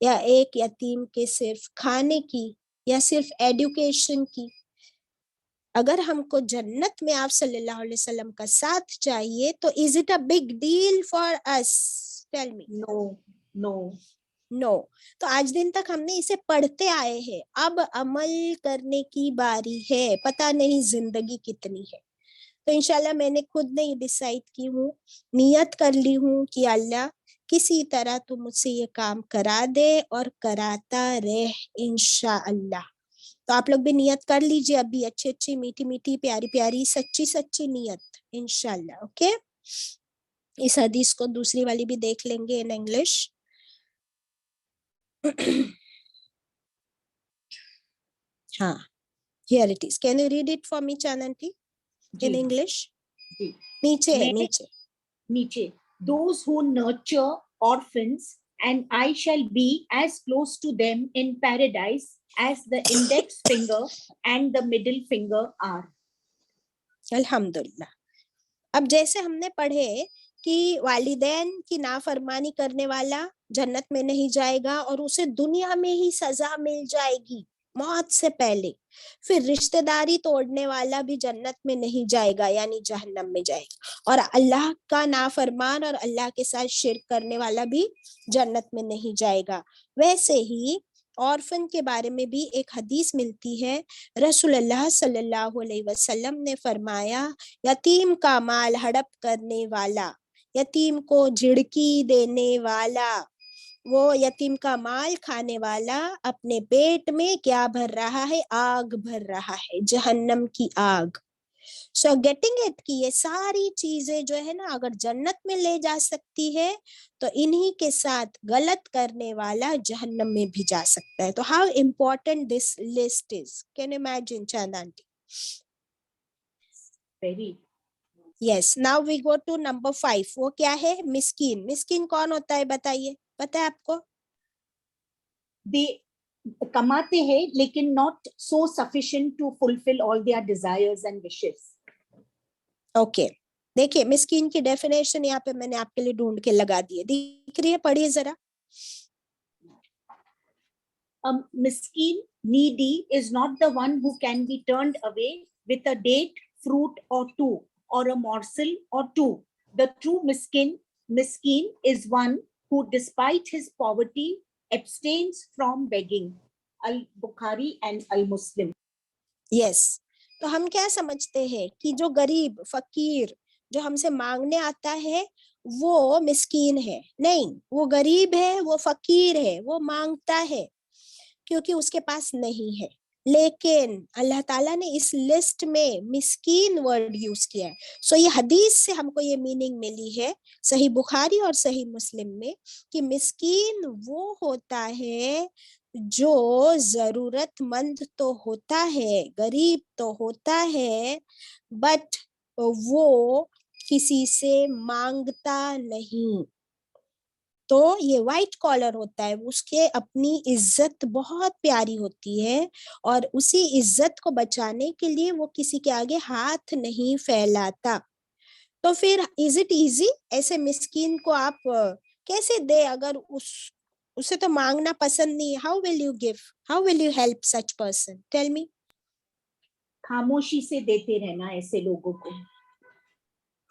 [SPEAKER 1] या एक यतीम के सिर्फ खाने की या सिर्फ एजुकेशन की। अगर हमको जन्नत में आप सल्लल्लाहु अलैहि वसल्लम का साथ चाहिए तो is it a big deal for us? Tell me. No. तो आज दिन तक हमने इसे पढ़ते आए हैं, अब अमल करने की बारी है। पता नहीं जिंदगी कितनी है, तो इंशाल्लाह मैंने खुद ने डिसाइड की हूँ, नियत कर ली हूँ कि अल्लाह किसी तरह तू मुझसे ये काम करा दे और कराता रह इंशाअल्लाह। तो आप लोग भी नियत कर लीजिए अभी, अच्छी अच्छी मीठी मीठी प्यारी प्यारी सच्ची सच्ची नियत इंशाल्लाह। ओके, इस हदीस को दूसरी वाली भी देख लेंगे इन इंग्लिश। हाँ, here it is. Can you read it for me, Chananti, in English?
[SPEAKER 2] जी।
[SPEAKER 1] नीचे है,
[SPEAKER 2] मैं-
[SPEAKER 1] नीचे।
[SPEAKER 2] Those who nurture orphans, and I shall be as close to them in paradise as the index finger and the middle finger are.
[SPEAKER 1] अल्हम्दुलिल्लाह। अब जैसे हमने पढ़े कि वालिदैन की नाफरमानी करने वाला जन्नत में नहीं जाएगा और उसे दुनिया में ही सजा मिल जाएगी मौत से पहले, फिर रिश्तेदारी तोड़ने वाला भी जन्नत में नहीं जाएगा यानी जहन्नम में जाएगा, और अल्लाह का नाफरमान और अल्लाह के साथ शिर्क करने वाला भी जन्नत में नहीं जाएगा। वैसे ही ऑर्फन के बारे में भी एक हदीस मिलती है, रसूलुल्लाह सल्लल्लाहु अलैहि वसल्लम ने फरमाया, यतीम का माल हड़प करने वाला, यतीम को झिड़की देने वाला, वो यतीम का माल खाने वाला अपने पेट में क्या भर रहा है? आग भर रहा है, जहन्नम की आग। सो गेटिंग इट कि ये सारी चीजें जो है ना अगर जन्नत में ले जा सकती है तो इन्हीं के साथ गलत करने वाला जहन्नम में भी जा सकता है। तो how important this list is, can imagine Chand aunty?
[SPEAKER 2] Very.
[SPEAKER 1] Yes, now we go to number 5। वो क्या है? मिस्कीन। मिस्कीन कौन होता है बताइए, पता है आपको?
[SPEAKER 2] They कमाते हैं लेकिन not so sufficient to fulfill all their desires and wishes.
[SPEAKER 1] Okay, देखिए मिस्कीन की डेफिनेशन यहाँ पे मैंने आपके लिए ढूंढ के लगा दी है, दिख रही है? पढ़िए जरा।
[SPEAKER 2] Miskin, needy, is not the one who can be turned away with a date, fruit or two, or a morsel or two. The true miskin is one who, despite his poverty, abstains from begging. Al-Bukhari and Al-Muslim.
[SPEAKER 1] Yes, तो हम क्या समझते हैं कि जो गरीब फकीर जो हमसे मांगने आता है वो मिस्कीन है? नहीं, वो गरीब है, वो फकीर है, वो मांगता है क्योंकि उसके पास नहीं है। लेकिन अल्लाह ताला ने इस लिस्ट में मिस्कीन वर्ड यूज किया है। सो ये हदीस से हमको ये मीनिंग मिली है सही बुखारी और सही मुस्लिम में कि मिस्कीन वो होता है जो जरूरतमंद तो होता है, गरीब तो होता है, बट वो किसी से मांगता नहीं। तो ये व्हाइट कॉलर होता है, उसके अपनी इज्जत बहुत प्यारी होती है और उसी इज्जत को बचाने के लिए वो किसी के आगे हाथ नहीं फैलाता। तो फिर इज इट इजी? ऐसे मिस्कीन को आप कैसे दे अगर उसे तो मांगना पसंद नहीं है? How will you give, how will you help such person? Tell me.
[SPEAKER 2] खामोशी से देते रहना ऐसे लोगों को।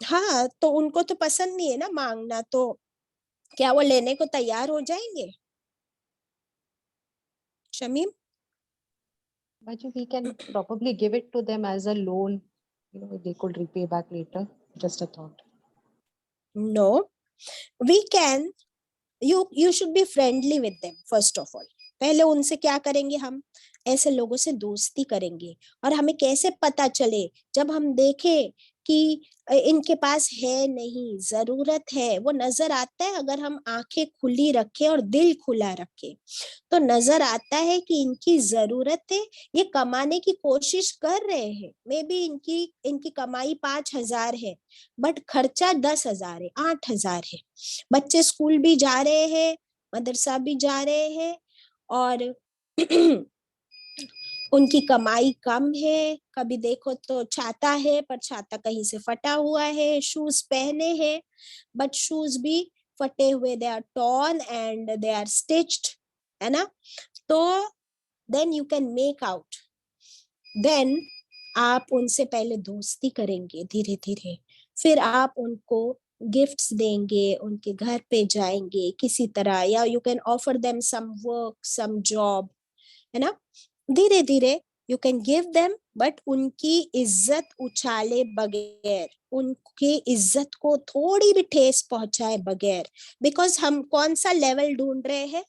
[SPEAKER 1] हाँ, तो उनको तो पसंद नहीं है ना मांगना, तो क्या वो लेने को तैयार हो जाएंगे? Shamim?
[SPEAKER 4] Baji, we can probably give it to them as a loan. You know, they could repay back later. Just a thought.
[SPEAKER 1] No, we can. You should be friendly with them first of all. पहले उनसे क्या करेंगे हम? ऐसे लोगों से दोस्ती करेंगे। और हमें कैसे पता चले? जब हम देखें कि इनके पास है नहीं, जरूरत है, वो नजर आता है। अगर हम आंखें खुली रखें और दिल खुला रखें तो नजर आता है कि इनकी जरूरत है, ये कमाने की कोशिश कर रहे हैं। मे बी इनकी कमाई 5,000 है, बट खर्चा 10,000 है, 8,000 है। बच्चे स्कूल भी जा रहे हैं, मदरसा भी जा रहे हैं, और उनकी कमाई कम है। कभी देखो तो छाता है, पर छाता कहीं से फटा हुआ है। शूज पहने हैं, बट शूज भी फटे हुए, they are torn and they are stitched, है ना? तो then you can make out. Then आप उनसे पहले दोस्ती करेंगे धीरे धीरे, फिर आप उनको गिफ्ट्स देंगे, उनके घर पे जाएंगे किसी तरह, या you can offer them some work, some job, है ना? धीरे धीरे you can give them, but उनकी इज्जत उछाले बगैर, उनकी इज्जत को थोड़ी भी ठेस पहुंचाए बगैर। बिकॉज हम कौन सा लेवल ढूंढ रहे हैं?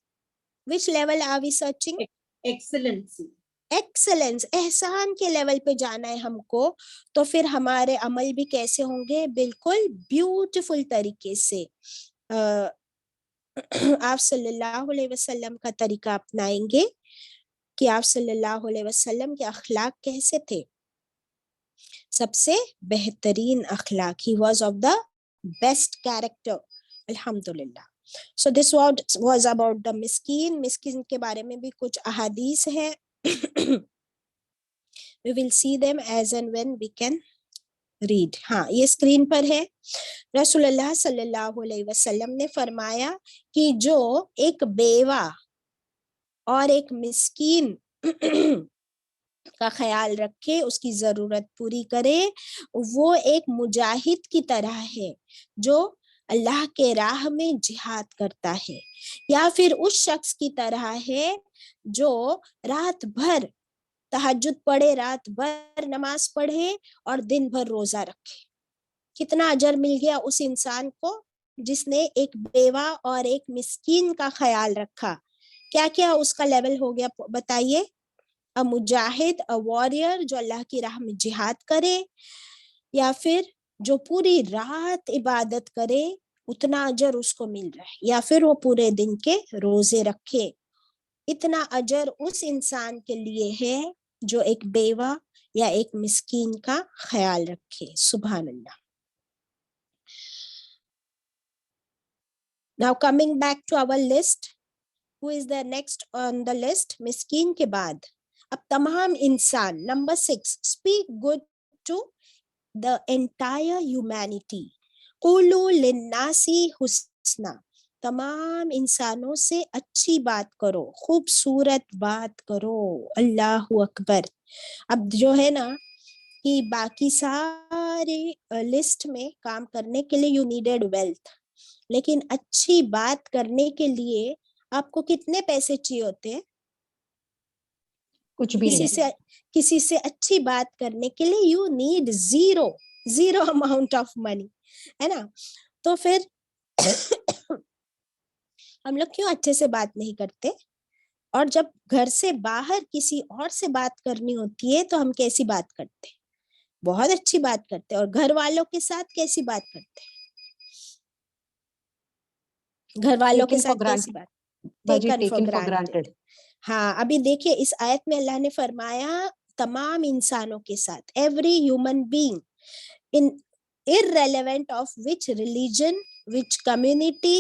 [SPEAKER 1] Which level are we searching?
[SPEAKER 2] Excellency,
[SPEAKER 1] excellence, एहसान के लेवल पे जाना है हमको। तो फिर हमारे अमल भी कैसे होंगे? बिल्कुल ब्यूटीफुल तरीके से। आप सल्लल्लाहु अलैहि वसल्लम का तरीका अपनाएंगे कि आप सल्लल्लाहु अलैहि वसल्लम के अखलाक कैसे थे। सबसे बेहतरीन अखलाक, he was of the best character, अल्हम्दुलिल्लाह। So this was about the मिस्कीन। मिस्कीन के बारे में भी कुछ अहादीस है। We will see them as and when we can read. हाँ, ये स्क्रीन पर है। रसूलुल्लाह सल्लल्लाहु अलैहि वसल्लम ने फरमाया कि जो एक बेवा और एक मिस्कीन का ख्याल रखे, उसकी जरूरत पूरी करे, वो एक मुजाहिद की तरह है जो अल्लाह के राह में जिहाद करता है, या फिर उस शख्स की तरह है जो रात भर तहज्जुद पढ़े, रात भर नमाज पढ़े और दिन भर रोजा रखे। कितना अजर मिल गया उस इंसान को जिसने एक बेवा और एक मिस्कीन का ख्याल रखा। क्या क्या उसका लेवल हो गया बताइए? अ मुजाहिद, अ वॉरियर जो अल्लाह की राह में जिहाद करे, या फिर जो पूरी रात इबादत करे, उतना अजर उसको मिल रहा है, या फिर वो पूरे दिन के रोजे रखे। इतना अजर उस इंसान के लिए है जो एक बेवा या एक मिस्कीन का ख्याल रखे। सुभान अल्लाह। Now coming back to our list, who is the next on the list? मिस्कीन के बाद अब तमाम इंसान, number 6, speak good to the entire humanity. कुलू लिन्नासी हुस्ना, तमाम इंसानों से अच्छी बात करो, खूबसूरत बात करो। अल्लाहु अकबर। अब जो है ना कि बाकी सारे लिस्ट में काम करने के लिए यू नीडेड वेल्थ, लेकिन अच्छी बात करने के लिए आपको कितने पैसे चाहिए होते हैं?
[SPEAKER 4] कुछ भी नहीं।
[SPEAKER 1] किसी से अच्छी बात करने के लिए you need zero amount of money, है ना? तो फिर हम लोग क्यों अच्छे से बात नहीं करते? और जब घर से बाहर किसी और से बात करनी होती है तो हम कैसी बात करते हैं? बहुत अच्छी बात करते हैं। और घर वालों के साथ कैसी बात करते हैं? घर वालों के साथ कैसी बात? Taken for granted. हाँ, अभी देखिए इस आयत में अल्लाह ने फरमाया तमाम इंसानों के साथ, every human being, in irrelevant of which religion, which community,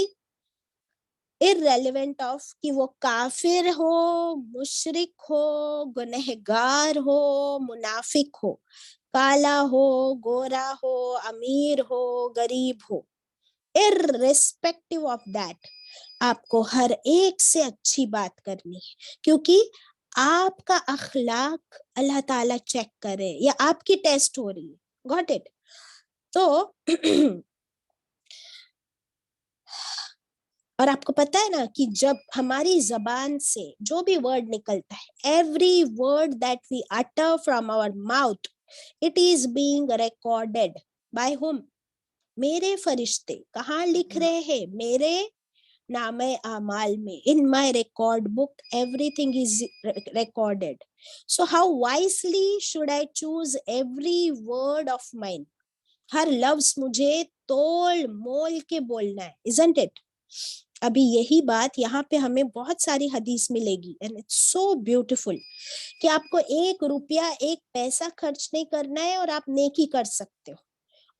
[SPEAKER 1] irrelevant of कि वो काफिर हो, मुशरिक हो, गुनहगार हो, मुनाफिक हो, काला हो, गोरा हो, अमीर हो, गरीब हो, irrespective of that, आपको हर एक से अच्छी बात करनी है, क्योंकि आपका अखलाक अल्लाह ताला चेक करे, या आपकी टेस्ट हो रही है। Got it? तो और आपको पता है ना कि जब हमारी जबान से जो भी वर्ड निकलता है, every word that we utter from our mouth, it is being recorded by whom? मेरे फरिश्ते कहाँ लिख रहे हैं? मेरे नामे आमाल में, in my record book, everything is recorded. So how wisely should I choose every word of mine? हर लफ्ज मुझे तोल मोल के बोलना है, isn't it? अभी यही बात यहाँ पे हमें बहुत सारी हदीस मिलेगी, and it's so beautiful कि आपको 1 रुपया 1 पैसा खर्च नहीं करना है और आप नेकी कर सकते हो।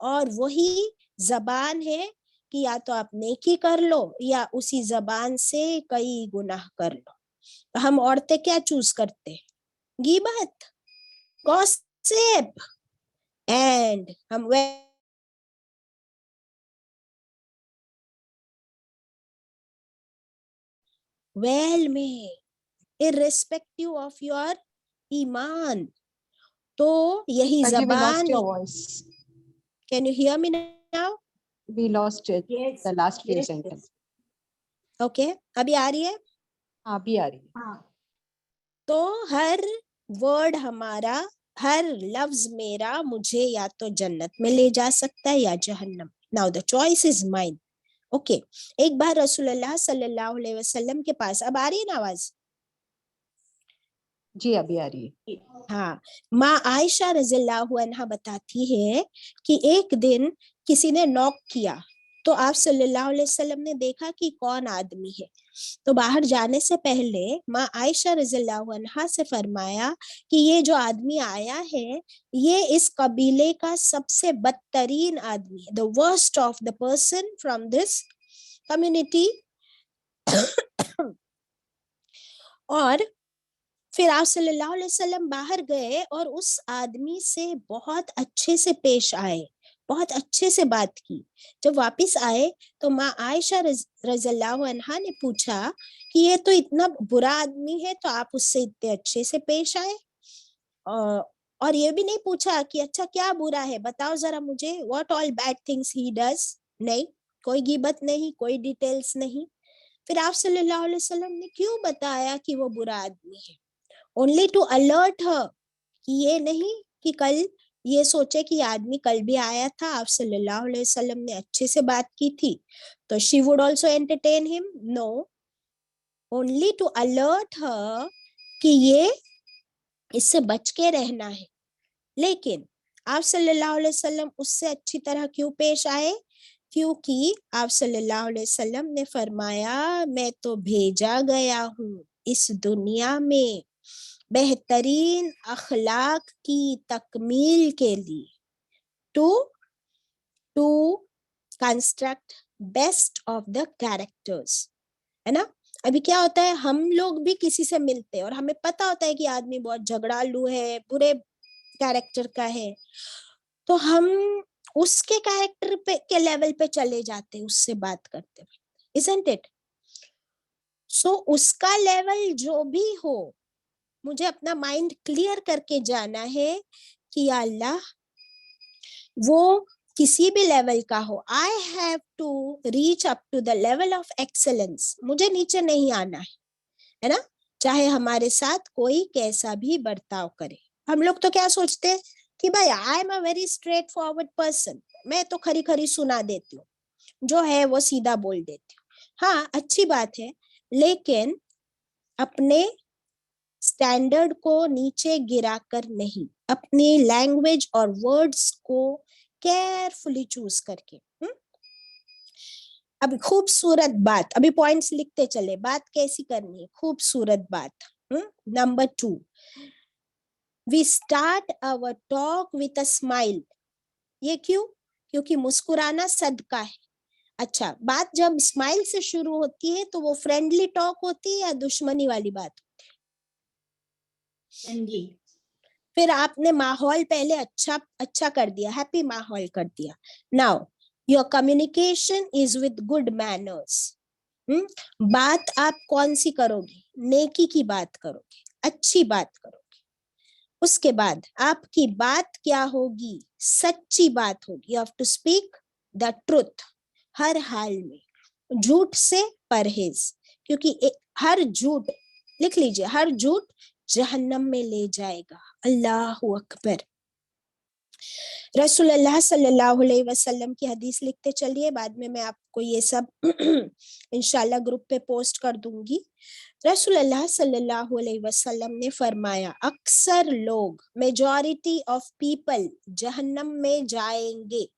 [SPEAKER 1] और वही जबान है कि या तो आप नेकी कर लो या उसी जबान से कई गुनाह कर लो। तो हम औरतें क्या चूज करते हैं? गीबत, गॉसिप, एंड हम वेल में, इररिस्पेक्टिव ऑफ योर ईमान। तो यही
[SPEAKER 4] Baji, we lost
[SPEAKER 1] जबान,
[SPEAKER 4] your voice.
[SPEAKER 1] Can you hear me now?
[SPEAKER 4] We lost it.
[SPEAKER 2] Yes.
[SPEAKER 4] The last few
[SPEAKER 2] yes,
[SPEAKER 4] sentences.
[SPEAKER 1] Okay, अभी आ रही है?
[SPEAKER 4] हाँ, अभी आ रही है।
[SPEAKER 2] हाँ.
[SPEAKER 1] तो हर वर्ड हमारा, हर लफ्ज मेरा मुझे या तो जन्नत में ले जा सकता है या जहन्नम। Now the choice is mine. Okay, एक बार रसूलुल्लाह सल्लल्लाहु अलैहि वसल्लम के पास, अब आ रही है ना आवाज?
[SPEAKER 4] जी, अभी आ रही है।
[SPEAKER 1] हाँ, माँ आयशा रज़ियल्लाहु अन्हा बताती है कि एक दिन किसी ने नॉक किया, तो आप सल्लल्लाहु अलैहि वसल्लम ने देखा कि कौन आदमी है। तो बाहर जाने से पहले माँ आयशा रज़ियल्लाहु अन्हा से फरमाया कि ये जो आदमी आया है, ये इस कबीले का सबसे बदतरीन आदमी है, the worst of the person from this community. और फिर आप सल्लल्लाहु अलैहि वसल्लम बाहर गए और उस आदमी से बहुत अच्छे से पेश आए, बहुत अच्छे से बात की। जब वापस आए तो माँ आयशा रज़ियल्लाहु अन्हा ने पूछा कि ये तो इतना बुरा आदमी है, तो आप उससे इतने अच्छे से पेश आए? और ये भी नहीं पूछा कि अच्छा क्या बुरा है, बताओ जरा मुझे, what all bad things he does? नहीं, कोई गिबत नहीं, कोई डिटेल्स नहीं। फिर आप सल्लल्लाहु अलैहि वसल्लम ने क्यों बताया कि वो बुरा आदमी है? ओनली टू अलर्ट हर कि ये नहीं कि कल ये सोचे कि आदमी कल भी आया था, आप सल्लल्लाहु अलैहि वसल्लम ने अच्छे से बात की थी, तो she would also entertain him. No, only to alert her कि ये इससे बच के रहना है। लेकिन आप सल्लल्लाहु अलैहि वसल्लम उससे अच्छी तरह क्यों पेश आए? क्योंकि आप सल्लल्लाहु अलैहि वसल्लम ने फरमाया, मैं तो भेजा गया हूँ इस दुनिया में बेहतरीन अखलाक की तकमील के लिए, to construct best of the characters, है ना? अभी क्या होता है, हम लोग भी किसी से मिलते हैं और हमें पता होता है कि आदमी बहुत झगड़ालू है, बुरे कैरेक्टर का है, तो हम उसके कैरेक्टर पे के लेवल पे चले जाते हैं उससे बात करते हुए, isn't it? सो उसका लेवल जो भी हो, मुझे अपना माइंड क्लियर करके जाना है कि या अल्लाह, वो किसी भी लेवल का हो, I have to reach up to the level of excellence. मुझे नीचे नहीं आना है ना? चाहे हमारे साथ कोई कैसा भी बर्ताव करे। हम लोग तो क्या सोचते हैं कि भाई I am a very straight forward person, मैं तो खरी खरी सुना देती हूँ, जो है वो सीधा बोल देती हूँ। हाँ, अच्छी बात है, लेकिन अपने स्टैंडर्ड को नीचे गिराकर नहीं, अपनी लैंग्वेज और वर्ड्स को केयरफुली चूज करके। अभी खूबसूरत बात, अभी पॉइंट्स लिखते चले, बात कैसी करनी है, खूबसूरत बात। Number 2, we start our talk with a smile. ये क्यों? क्योंकि मुस्कुराना सदका है। अच्छा, बात जब स्माइल से शुरू होती है तो वो फ्रेंडली टॉक होती है या दुश्मनी वाली बात?
[SPEAKER 2] फ्रेंडली।
[SPEAKER 1] फिर आपने माहौल पहले अच्छा कर दिया, हैप्पी माहौल कर दिया। Now your communication is with good manners. बात आप कौन सी करोगे? नेकी की बात करोगे, अच्छी बात करोगे। उसके बाद आपकी बात क्या होगी, सच्ची बात होगी। You have to speak the truth हर हाल में, झूठ से परहेज, क्योंकि हर झूठ, लिख लीजिए, हर झूठ जहन्नम में ले जाएगा। अल्लाहु अकबर। रसूलुल्लाह सल्लल्लाहु अलैहि वसल्लम की हदीस लिखते चलिए, बाद में मैं आपको ये सब इंशाल्लाह ग्रुप पे पोस्ट कर दूंगी। रसूलुल्लाह सल्लल्लाहु अलैहि वसल्लम ने फरमाया, अक्सर लोग, मेजॉरिटी ऑफ पीपल जहन्नम में जाएंगे।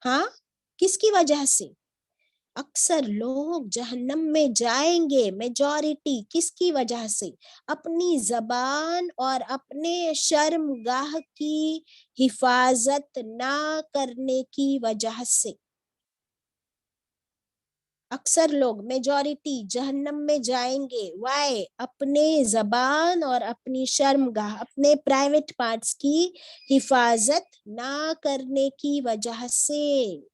[SPEAKER 1] हाँ, किसकी वजह से? अक्सर लोग जहन्नम में जाएंगे, मेजॉरिटी किसकी वजह से? अपनी जबान और अपने शर्मगाह की हिफाजत ना करने की वजह से। अक्सर लोग, मेजॉरिटी, जहन्नम में जाएंगे। वाई? अपने जबान और अपनी शर्मगाह, अपने प्राइवेट पार्ट्स की हिफाजत ना करने की वजह से।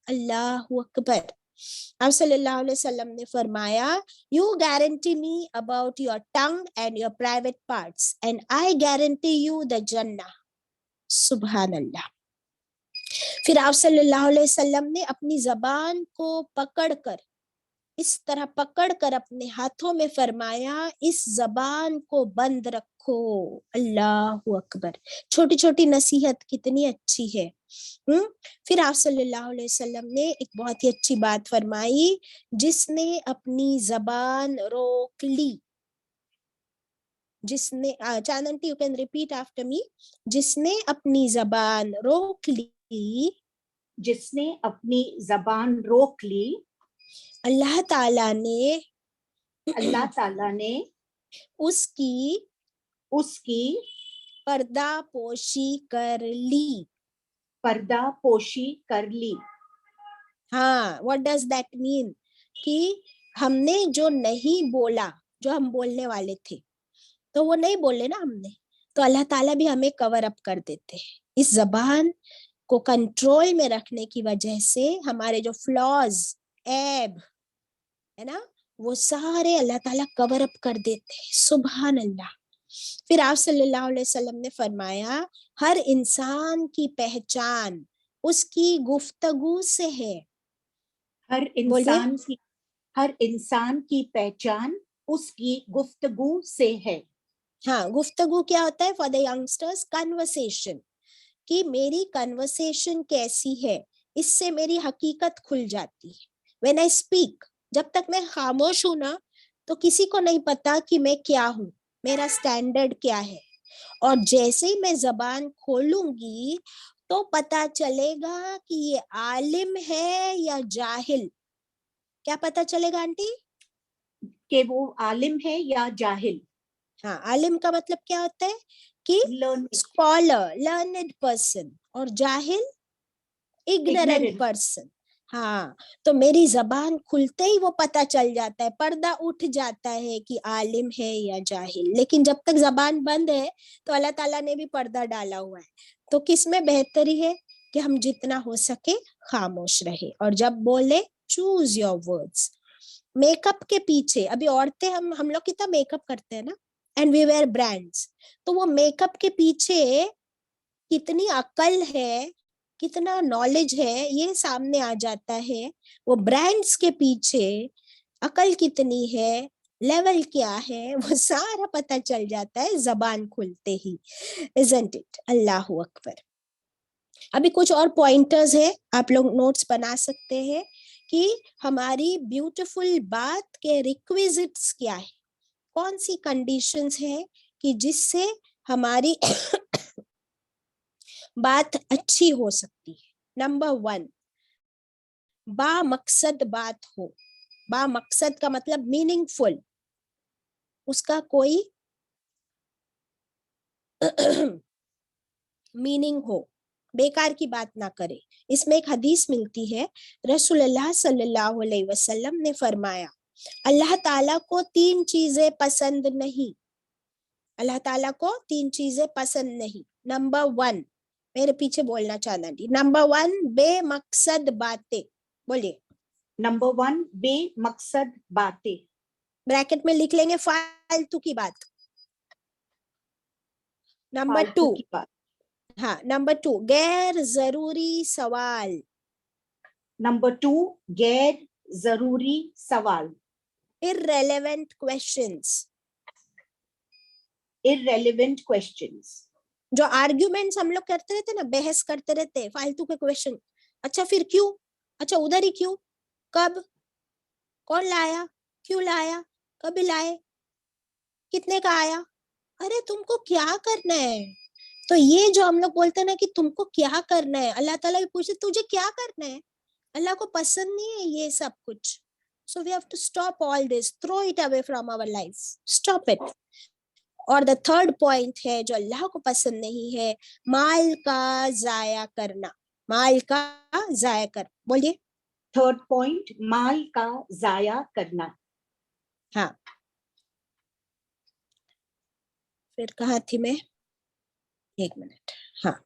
[SPEAKER 1] अल्लाहु अकबर। आप सल्लल्लाहु अलैहि वसल्लम ने फरमाया, you guarantee me about your tongue and your private parts and I guarantee you the जन्नह। सुभान अल्लाह। फिर आप सल्लल्लाहु अलैहि वसल्लम ने अपनी जबान को पकड़कर, इस तरह पकड़कर अपने हाथों में फरमाया, इस जबान को बंद रखो। अल्लाहु अकबर। छोटी छोटी नसीहत कितनी अच्छी है। फिर आप सल्लल्लाहु अलैहि वसल्लम ने एक बहुत ही अच्छी बात फरमाई, जिसने अपनी जबान रोक ली, जिसने, Chand aunty you can repeat after me, जिसने अपनी जबान रोक ली,
[SPEAKER 2] जिसने अपनी जबान रोक ली,
[SPEAKER 1] अल्लाह ताला ने उसकी पर्दा पोशी कर ली।
[SPEAKER 2] पर्दा पोशी कर ली।
[SPEAKER 1] हाँ, व्हाट डज दैट मीन? कि हमने जो नहीं बोला, जो हम बोलने वाले थे, तो वो नहीं बोले ना हमने, तो अल्लाह ताला भी हमें कवर अप कर देते हैं। इस जबान को कंट्रोल में रखने की वजह से हमारे जो फ्लॉज, ऐब है ना, वो सारे अल्लाह ताला कवर अप कर देते हैं। सुभान अल्लाह। फिर आप सल्लल्लाहु अलैहि वसल्लम ने फरमाया, हर इंसान की पहचान उसकी गुफ्तगू से है।
[SPEAKER 2] हर इंसान की पहचान उसकी गुफ्तगू से है।
[SPEAKER 1] हाँ, गुफ्तगू क्या होता है? फॉर द यंगस्टर्स, कन्वर्सेशन, कि मेरी कन्वर्सेशन कैसी है, इससे मेरी हकीकत खुल जाती है। व्हेन आई स्पीक, जब तक मैं खामोश हूं ना, तो किसी को नहीं पता कि मैं क्या हूँ, मेरा स्टैंडर्ड क्या है। और जैसे ही मैं जबान खोलूंगी तो पता चलेगा कि ये आलिम है या जाहिल। क्या पता चलेगा आंटी?
[SPEAKER 2] कि वो आलिम है या जाहिल।
[SPEAKER 1] हाँ, आलिम का मतलब क्या होता है? कि स्कॉलर, लर्नेड पर्सन, और जाहिल इग्नोरेंट पर्सन। हाँ, तो मेरी जबान खुलते ही वो पता चल जाता है, पर्दा उठ जाता है कि आलिम है या जाहिल। लेकिन जब तक जबान बंद है तो अल्लाह ताला ने भी पर्दा डाला हुआ है। तो किसमें बेहतरी है? कि हम जितना हो सके खामोश रहे, और जब बोले चूज योर वर्ड्स। मेकअप के पीछे, अभी औरतें, हम लोग कितना मेकअप करते हैं ना, एंड वी वेयर ब्रांड्स, तो वो मेकअप के पीछे कितनी अकल है, कितना नॉलेज है, ये सामने आ जाता है। वो ब्रांड्स के पीछे अकल कितनी है, लेवल क्या है, वो सारा पता चल जाता है जबान खुलते ही। Isn't it? अल्लाहु अकबर। अभी कुछ और पॉइंटर्स है, आप लोग नोट्स बना सकते हैं कि हमारी ब्यूटीफुल बात के रिक्विजिट्स क्या है, कौन सी कंडीशंस है कि जिससे हमारी बात अच्छी हो सकती है। नंबर 1, बामकसद बात हो। बामकसद का मतलब मीनिंगफुल, उसका कोई मीनिंग हो, बेकार की बात ना करे। इसमें एक हदीस मिलती है, रसूलुल्लाह सल्लल्लाहु अलैहि वसल्लम ने फरमाया, अल्लाह ताला को 3 चीजें पसंद नहीं। अल्लाह ताला को 3 चीजें पसंद नहीं। नंबर 1, मेरे पीछे बोलना चाहना जी। नंबर 1, बेमकसद बातें। बोलिए।
[SPEAKER 2] नंबर 1, बेमकसद बातें।
[SPEAKER 1] ब्रैकेट में लिख लेंगे, फालतू की बात। नंबर
[SPEAKER 2] फालतू
[SPEAKER 1] 2,
[SPEAKER 2] की बात।
[SPEAKER 1] हाँ नंबर 2, गैर जरूरी सवाल।
[SPEAKER 2] नंबर 2, गैर जरूरी सवाल,
[SPEAKER 1] irrelevant questions,
[SPEAKER 2] irrelevant questions,
[SPEAKER 1] जो आर्ग्यूमेंट्स हम लोग करते रहते ना, बहस करते रहते, फालतू के क्वेश्चन। अच्छा फिर क्यों, अच्छा उधर ही क्यों, कब, कौन लाया, क्यों लाया, कभी लाए, कितने का आया, अरे तुमको क्या करना है। तो ये जो हम लोग बोलते हैं ना कि तुमको क्या करना है, अल्लाह ताला भी पूछे तुझे क्या करना है, अल्लाह को पसंद नहीं है ये सब कुछ। So we have to stop all this, throw it away from our life, stop it. और द थर्ड पॉइंट है जो अल्लाह को पसंद नहीं है, माल का जाया करना, माल का जाया कर, बोलिए।
[SPEAKER 2] थर्ड पॉइंट, माल का जाया करना।
[SPEAKER 1] हाँ फिर कहाँ थी मैं, एक मिनट, हाँ,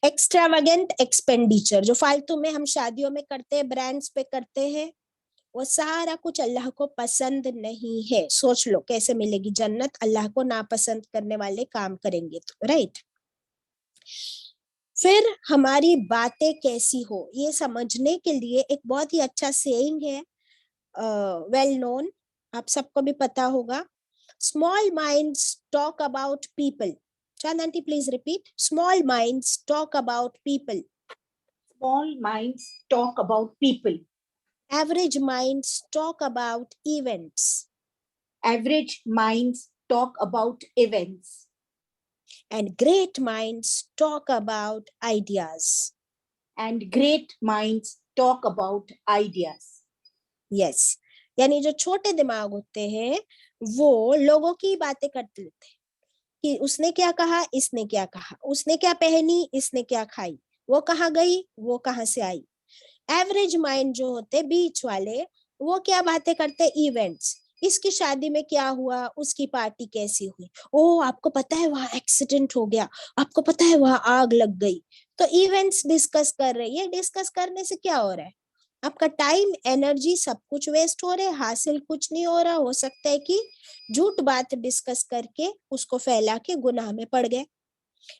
[SPEAKER 1] एक्स्ट्रावेगेंट एक्सपेंडिचर, जो फालतू में हम शादियों में करते हैं, ब्रांड्स पे करते हैं, वो सारा कुछ अल्लाह को पसंद नहीं है। सोच लो कैसे मिलेगी जन्नत, अल्लाह को नापसंद करने वाले काम करेंगे तो, राइट। फिर हमारी बातें कैसी हो, ये समझने के लिए एक बहुत ही अच्छा सेइंग है, वेल नोन, आप सबको भी पता होगा, small minds talk about people. Chand aunty please repeat, small minds talk about people,
[SPEAKER 2] Small minds talk about people,
[SPEAKER 1] average minds talk about events,
[SPEAKER 2] average minds talk about events,
[SPEAKER 1] and great minds talk about ideas.
[SPEAKER 2] and great minds talk about ideas.
[SPEAKER 1] Yes, यानी जो छोटे दिमाग होते हैं वो लोगों की बातें करते रहते हैं कि उसने क्या कहा, इसने क्या कहा, उसने क्या पहनी, इसने क्या खाई, वो कहाँ गई, वो कहाँ से आई। एवरेज माइंड जो होते बीच वाले, वो क्या बातें करते, इवेंट्स, इसकी शादी में क्या हुआ, उसकी पार्टी कैसी हुई, ओ आपको पता है वहां एक्सीडेंट हो गया, आपको पता है वहां आग लग गई। तो इवेंट्स डिस्कस कर रहे हैं, ये डिस्कस करने से क्या हो रहा है, आपका टाइम एनर्जी सब कुछ वेस्ट हो रहा है, हासिल कुछ नहीं हो रहा। हो सकता है कि झूठ बात डिस्कस करके उसको फैला के गुनाह में पड़ गए।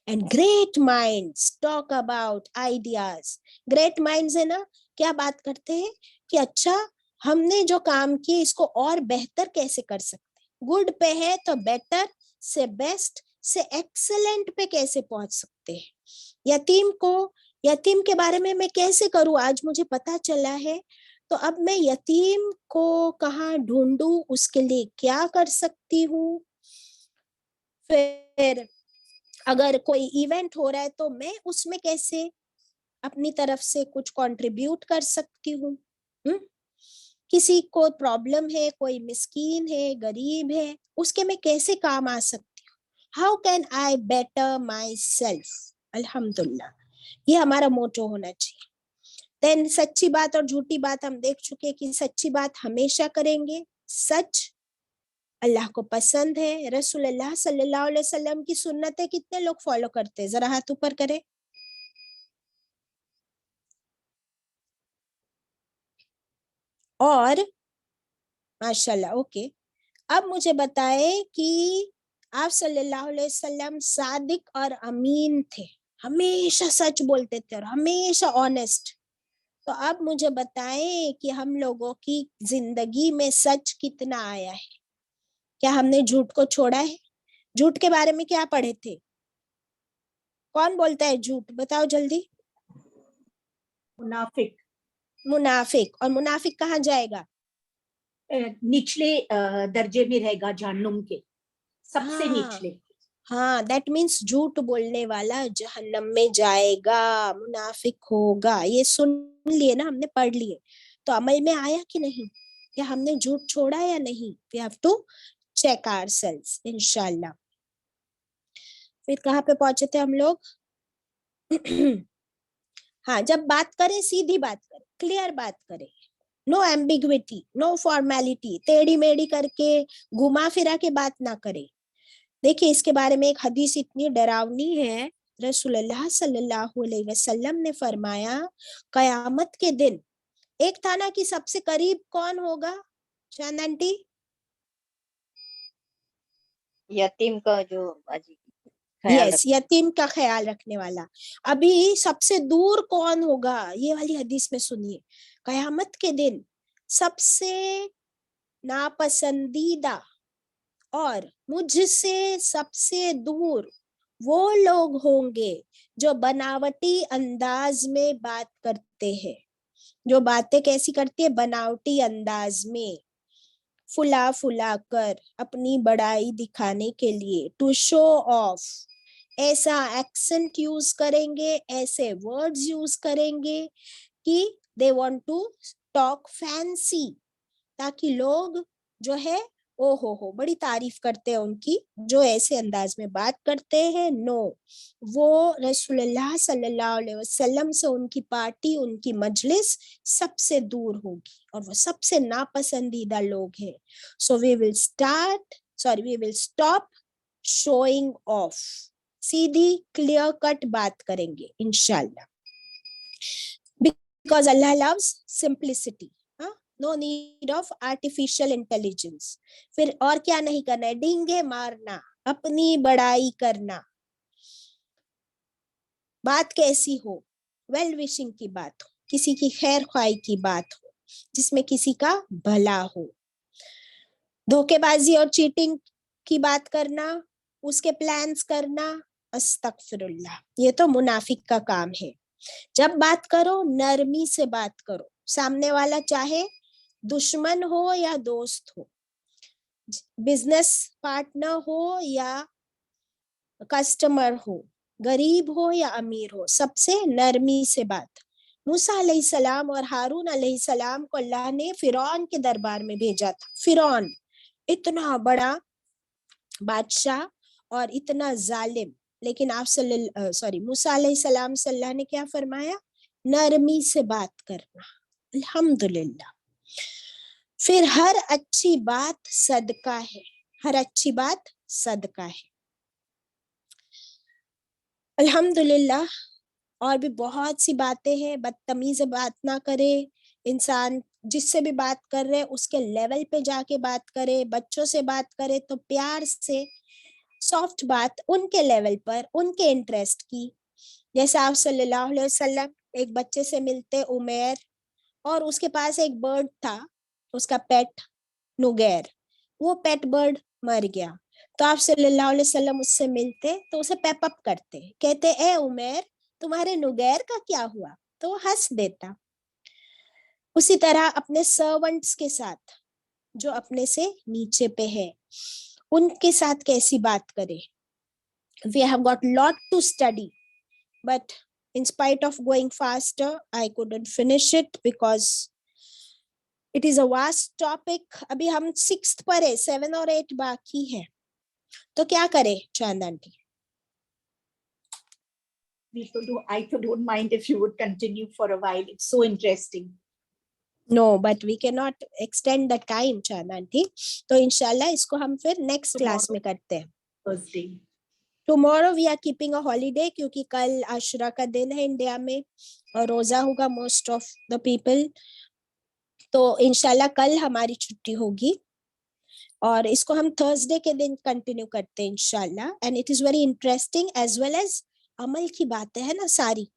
[SPEAKER 1] And great minds talk about ideas, great minds है ना, क्या बात करते हैं कि अच्छा हमने जो काम किए इसको और बेहतर कैसे कर सकते हैं, गुड पे है तो बेटर से बेस्ट से एक्सेलेंट पे कैसे पहुंच सकते हैं, यतीम को, यतीम के बारे में मैं कैसे करूं, आज मुझे पता चला है तो अब मैं यतीम को कहाँ ढूंढूं, उसके लिए क्या कर सकती हूँ। फिर अगर कोई इवेंट हो रहा है तो मैं उसमें कैसे अपनी तरफ से कुछ कंट्रीब्यूट कर सकती हूँ। किसी को प्रॉब्लम है, कोई मिस्कीन है, गरीब है, उसके मैं कैसे काम आ सकती हूँ, how can I better my self. अल्हम्दुलिल्लाह, ये हमारा मोटो होना चाहिए। देन सच्ची बात और झूठी बात हम देख चुके कि सच्ची बात हमेशा करेंगे, सच अल्लाह को पसंद है, रसूलुल्लाह सल्लल्लाहु अलैहि वसल्लम की सुन्नतें कितने लोग फॉलो करते हैं, जरा हाथ ऊपर करें। और माशाल्लाह, ओके, अब मुझे बताए कि आप सल्लल्लाहु अलैहि वसल्लम सादिक और अमीन थे, हमेशा सच बोलते थे और हमेशा ऑनेस्ट। तो अब मुझे बताएं कि हम लोगों की जिंदगी में सच कितना आया है, क्या हमने झूठ को छोड़ा है। झूठ के बारे में क्या पढ़े थे, कौन बोलता है झूठ, बताओ जल्दी।
[SPEAKER 2] मुनाफिक,
[SPEAKER 1] मुनाफिक, और मुनाफिक कहाँ जाएगा,
[SPEAKER 2] निचले दर्जे में रहेगा, जहन्नुम के सबसे
[SPEAKER 1] हाँ
[SPEAKER 2] निचले।
[SPEAKER 1] हाँ, दैट मीन्स झूठ बोलने वाला जहन्नम में जाएगा, मुनाफिक होगा। ये सुन लिए ना, हमने पढ़ लिए, तो अमल में आया कि नहीं, या हमने झूठ छोड़ा या नहीं। We have to check ourselves इंशाल्लाह। फिर कहाँ पे पहुंचे थे हम लोग हाँ, जब बात करें सीधी बात करें, क्लियर बात करें, नो एम्बिग्विटी, नो फॉर्मेलिटी, टेढ़ी मेढ़ी करके घुमा फिरा के बात ना करें। देखिए इसके बारे में एक हदीस इतनी डरावनी है, रसूलुल्लाह सल्लल्लाहु अलैहि वसल्लम ने फरमाया कयामत के दिन एक थाना की सबसे करीब कौन होगा, चांद आंटी,
[SPEAKER 5] यतीम का जो बाजी ख्याल
[SPEAKER 1] यस, यतीम का ख्याल रखने वाला। अभी सबसे दूर कौन होगा, ये वाली हदीस में सुनिए, कयामत के दिन सबसे नापसंदीदा और मुझसे सबसे दूर वो लोग होंगे जो बनावटी अंदाज में बात करते हैं। जो बातें कैसी करती है, बनावटी अंदाज में, फुला फुला कर, अपनी बड़ाई दिखाने के लिए, टू शो ऑफ, ऐसा एक्सेंट यूज करेंगे, ऐसे वर्ड्स यूज करेंगे कि they want to talk fancy, ताकि लोग जो है ओ हो बड़ी तारीफ करते हैं उनकी, जो ऐसे अंदाज में बात करते हैं। नो, वो रसूलुल्लाह सल्लल्लाहु अलैहि वसल्लम से उनकी पार्टी, उनकी मजलिस सबसे दूर होगी और वो सबसे नापसंदीदा लोग हैं। So we will stop showing off, सीधी क्लियर कट बात करेंगे इंशाल्लाह, because Allah loves simplicity. No need of artificial intelligence. फिर और क्या नहीं करना है, डींगे मारना, अपनी बड़ाई करना। बात कैसी हो, वेल विशिंग की बात हो, किसी की खैर ख्वाही की बात हो, जिसमें किसी का भला हो। धोखेबाजी और चीटिंग की बात करना, उसके प्लान्स करना, अस्तगफिरुल्लाह, ये तो मुनाफिक का काम है। जब बात करो नरमी से बात करो, सामने वाला चाहे दुश्मन हो या दोस्त हो, बिजनेस पार्टनर हो या कस्टमर हो, गरीब हो या अमीर हो, सबसे नरमी से बात। मूसा अलैहिस्सलाम और हारून अलैहिस्सलाम को अल्लाह ने फिरौन के दरबार में भेजा था। फिरौन इतना बड़ा बादशाह और इतना जालिम, लेकिन आप मूसा अलैहिस्सलाम से अल्लाह ने क्या फरमाया, नरमी से बात करना। अल्हम्दुलिल्लाह। फिर हर अच्छी बात सदका है, हर अच्छी बात सदका है। अल्हम्दुलिल्लाह। और भी बहुत सी बातें हैं, बदतमीज से बात ना करे, इंसान जिससे भी बात कर रहे उसके लेवल पे जाके बात करे। बच्चों से बात करे तो प्यार से सॉफ्ट बात, उनके लेवल पर, उनके इंटरेस्ट की। जैसे आप सल्लल्लाहु अलैहि वसल्लम एक बच्चे से मिलते, उमैर, और उसके पास एक बर्ड था, उसका पेट नुगैर, वो पेट बर्ड मर गया। तो आप सल्लल्लाहु अलैहि वसल्लम उससे मिलते तो उसे पेप अप करते, कहते ए उमैर, तुम्हारे नुगैर का क्या हुआ, तो वो हंस देता। उसी तरह अपने सर्वेंट्स के साथ, जो अपने से नीचे पे है, उनके साथ कैसी बात करें। We have got lot to study, but in spite of going faster, I couldn't finish it because it is a vast topic. अभी हम 6th पर है, 7 और 8 बाकी है, तो क्या करें चांद aunty?
[SPEAKER 2] I don't mind if you would continue for a while. It's so interesting.
[SPEAKER 1] No, but we cannot extend the time, चांद आंटी। तो इंशाल्लाह इसको हम फिर नेक्स्ट क्लास में करते हैं।
[SPEAKER 2] Thursday.
[SPEAKER 1] Tomorrow we are keeping a holiday, क्योंकि कल आशुरा का दिन है इंडिया में और रोजा होगा मोस्ट ऑफ द पीपल। तो इंशाल्लाह कल हमारी छुट्टी होगी और इसको हम थर्सडे के दिन कंटिन्यू करते हैं इंशाल्लाह। And it is very interesting as well as अमल की बातें है ना सारी,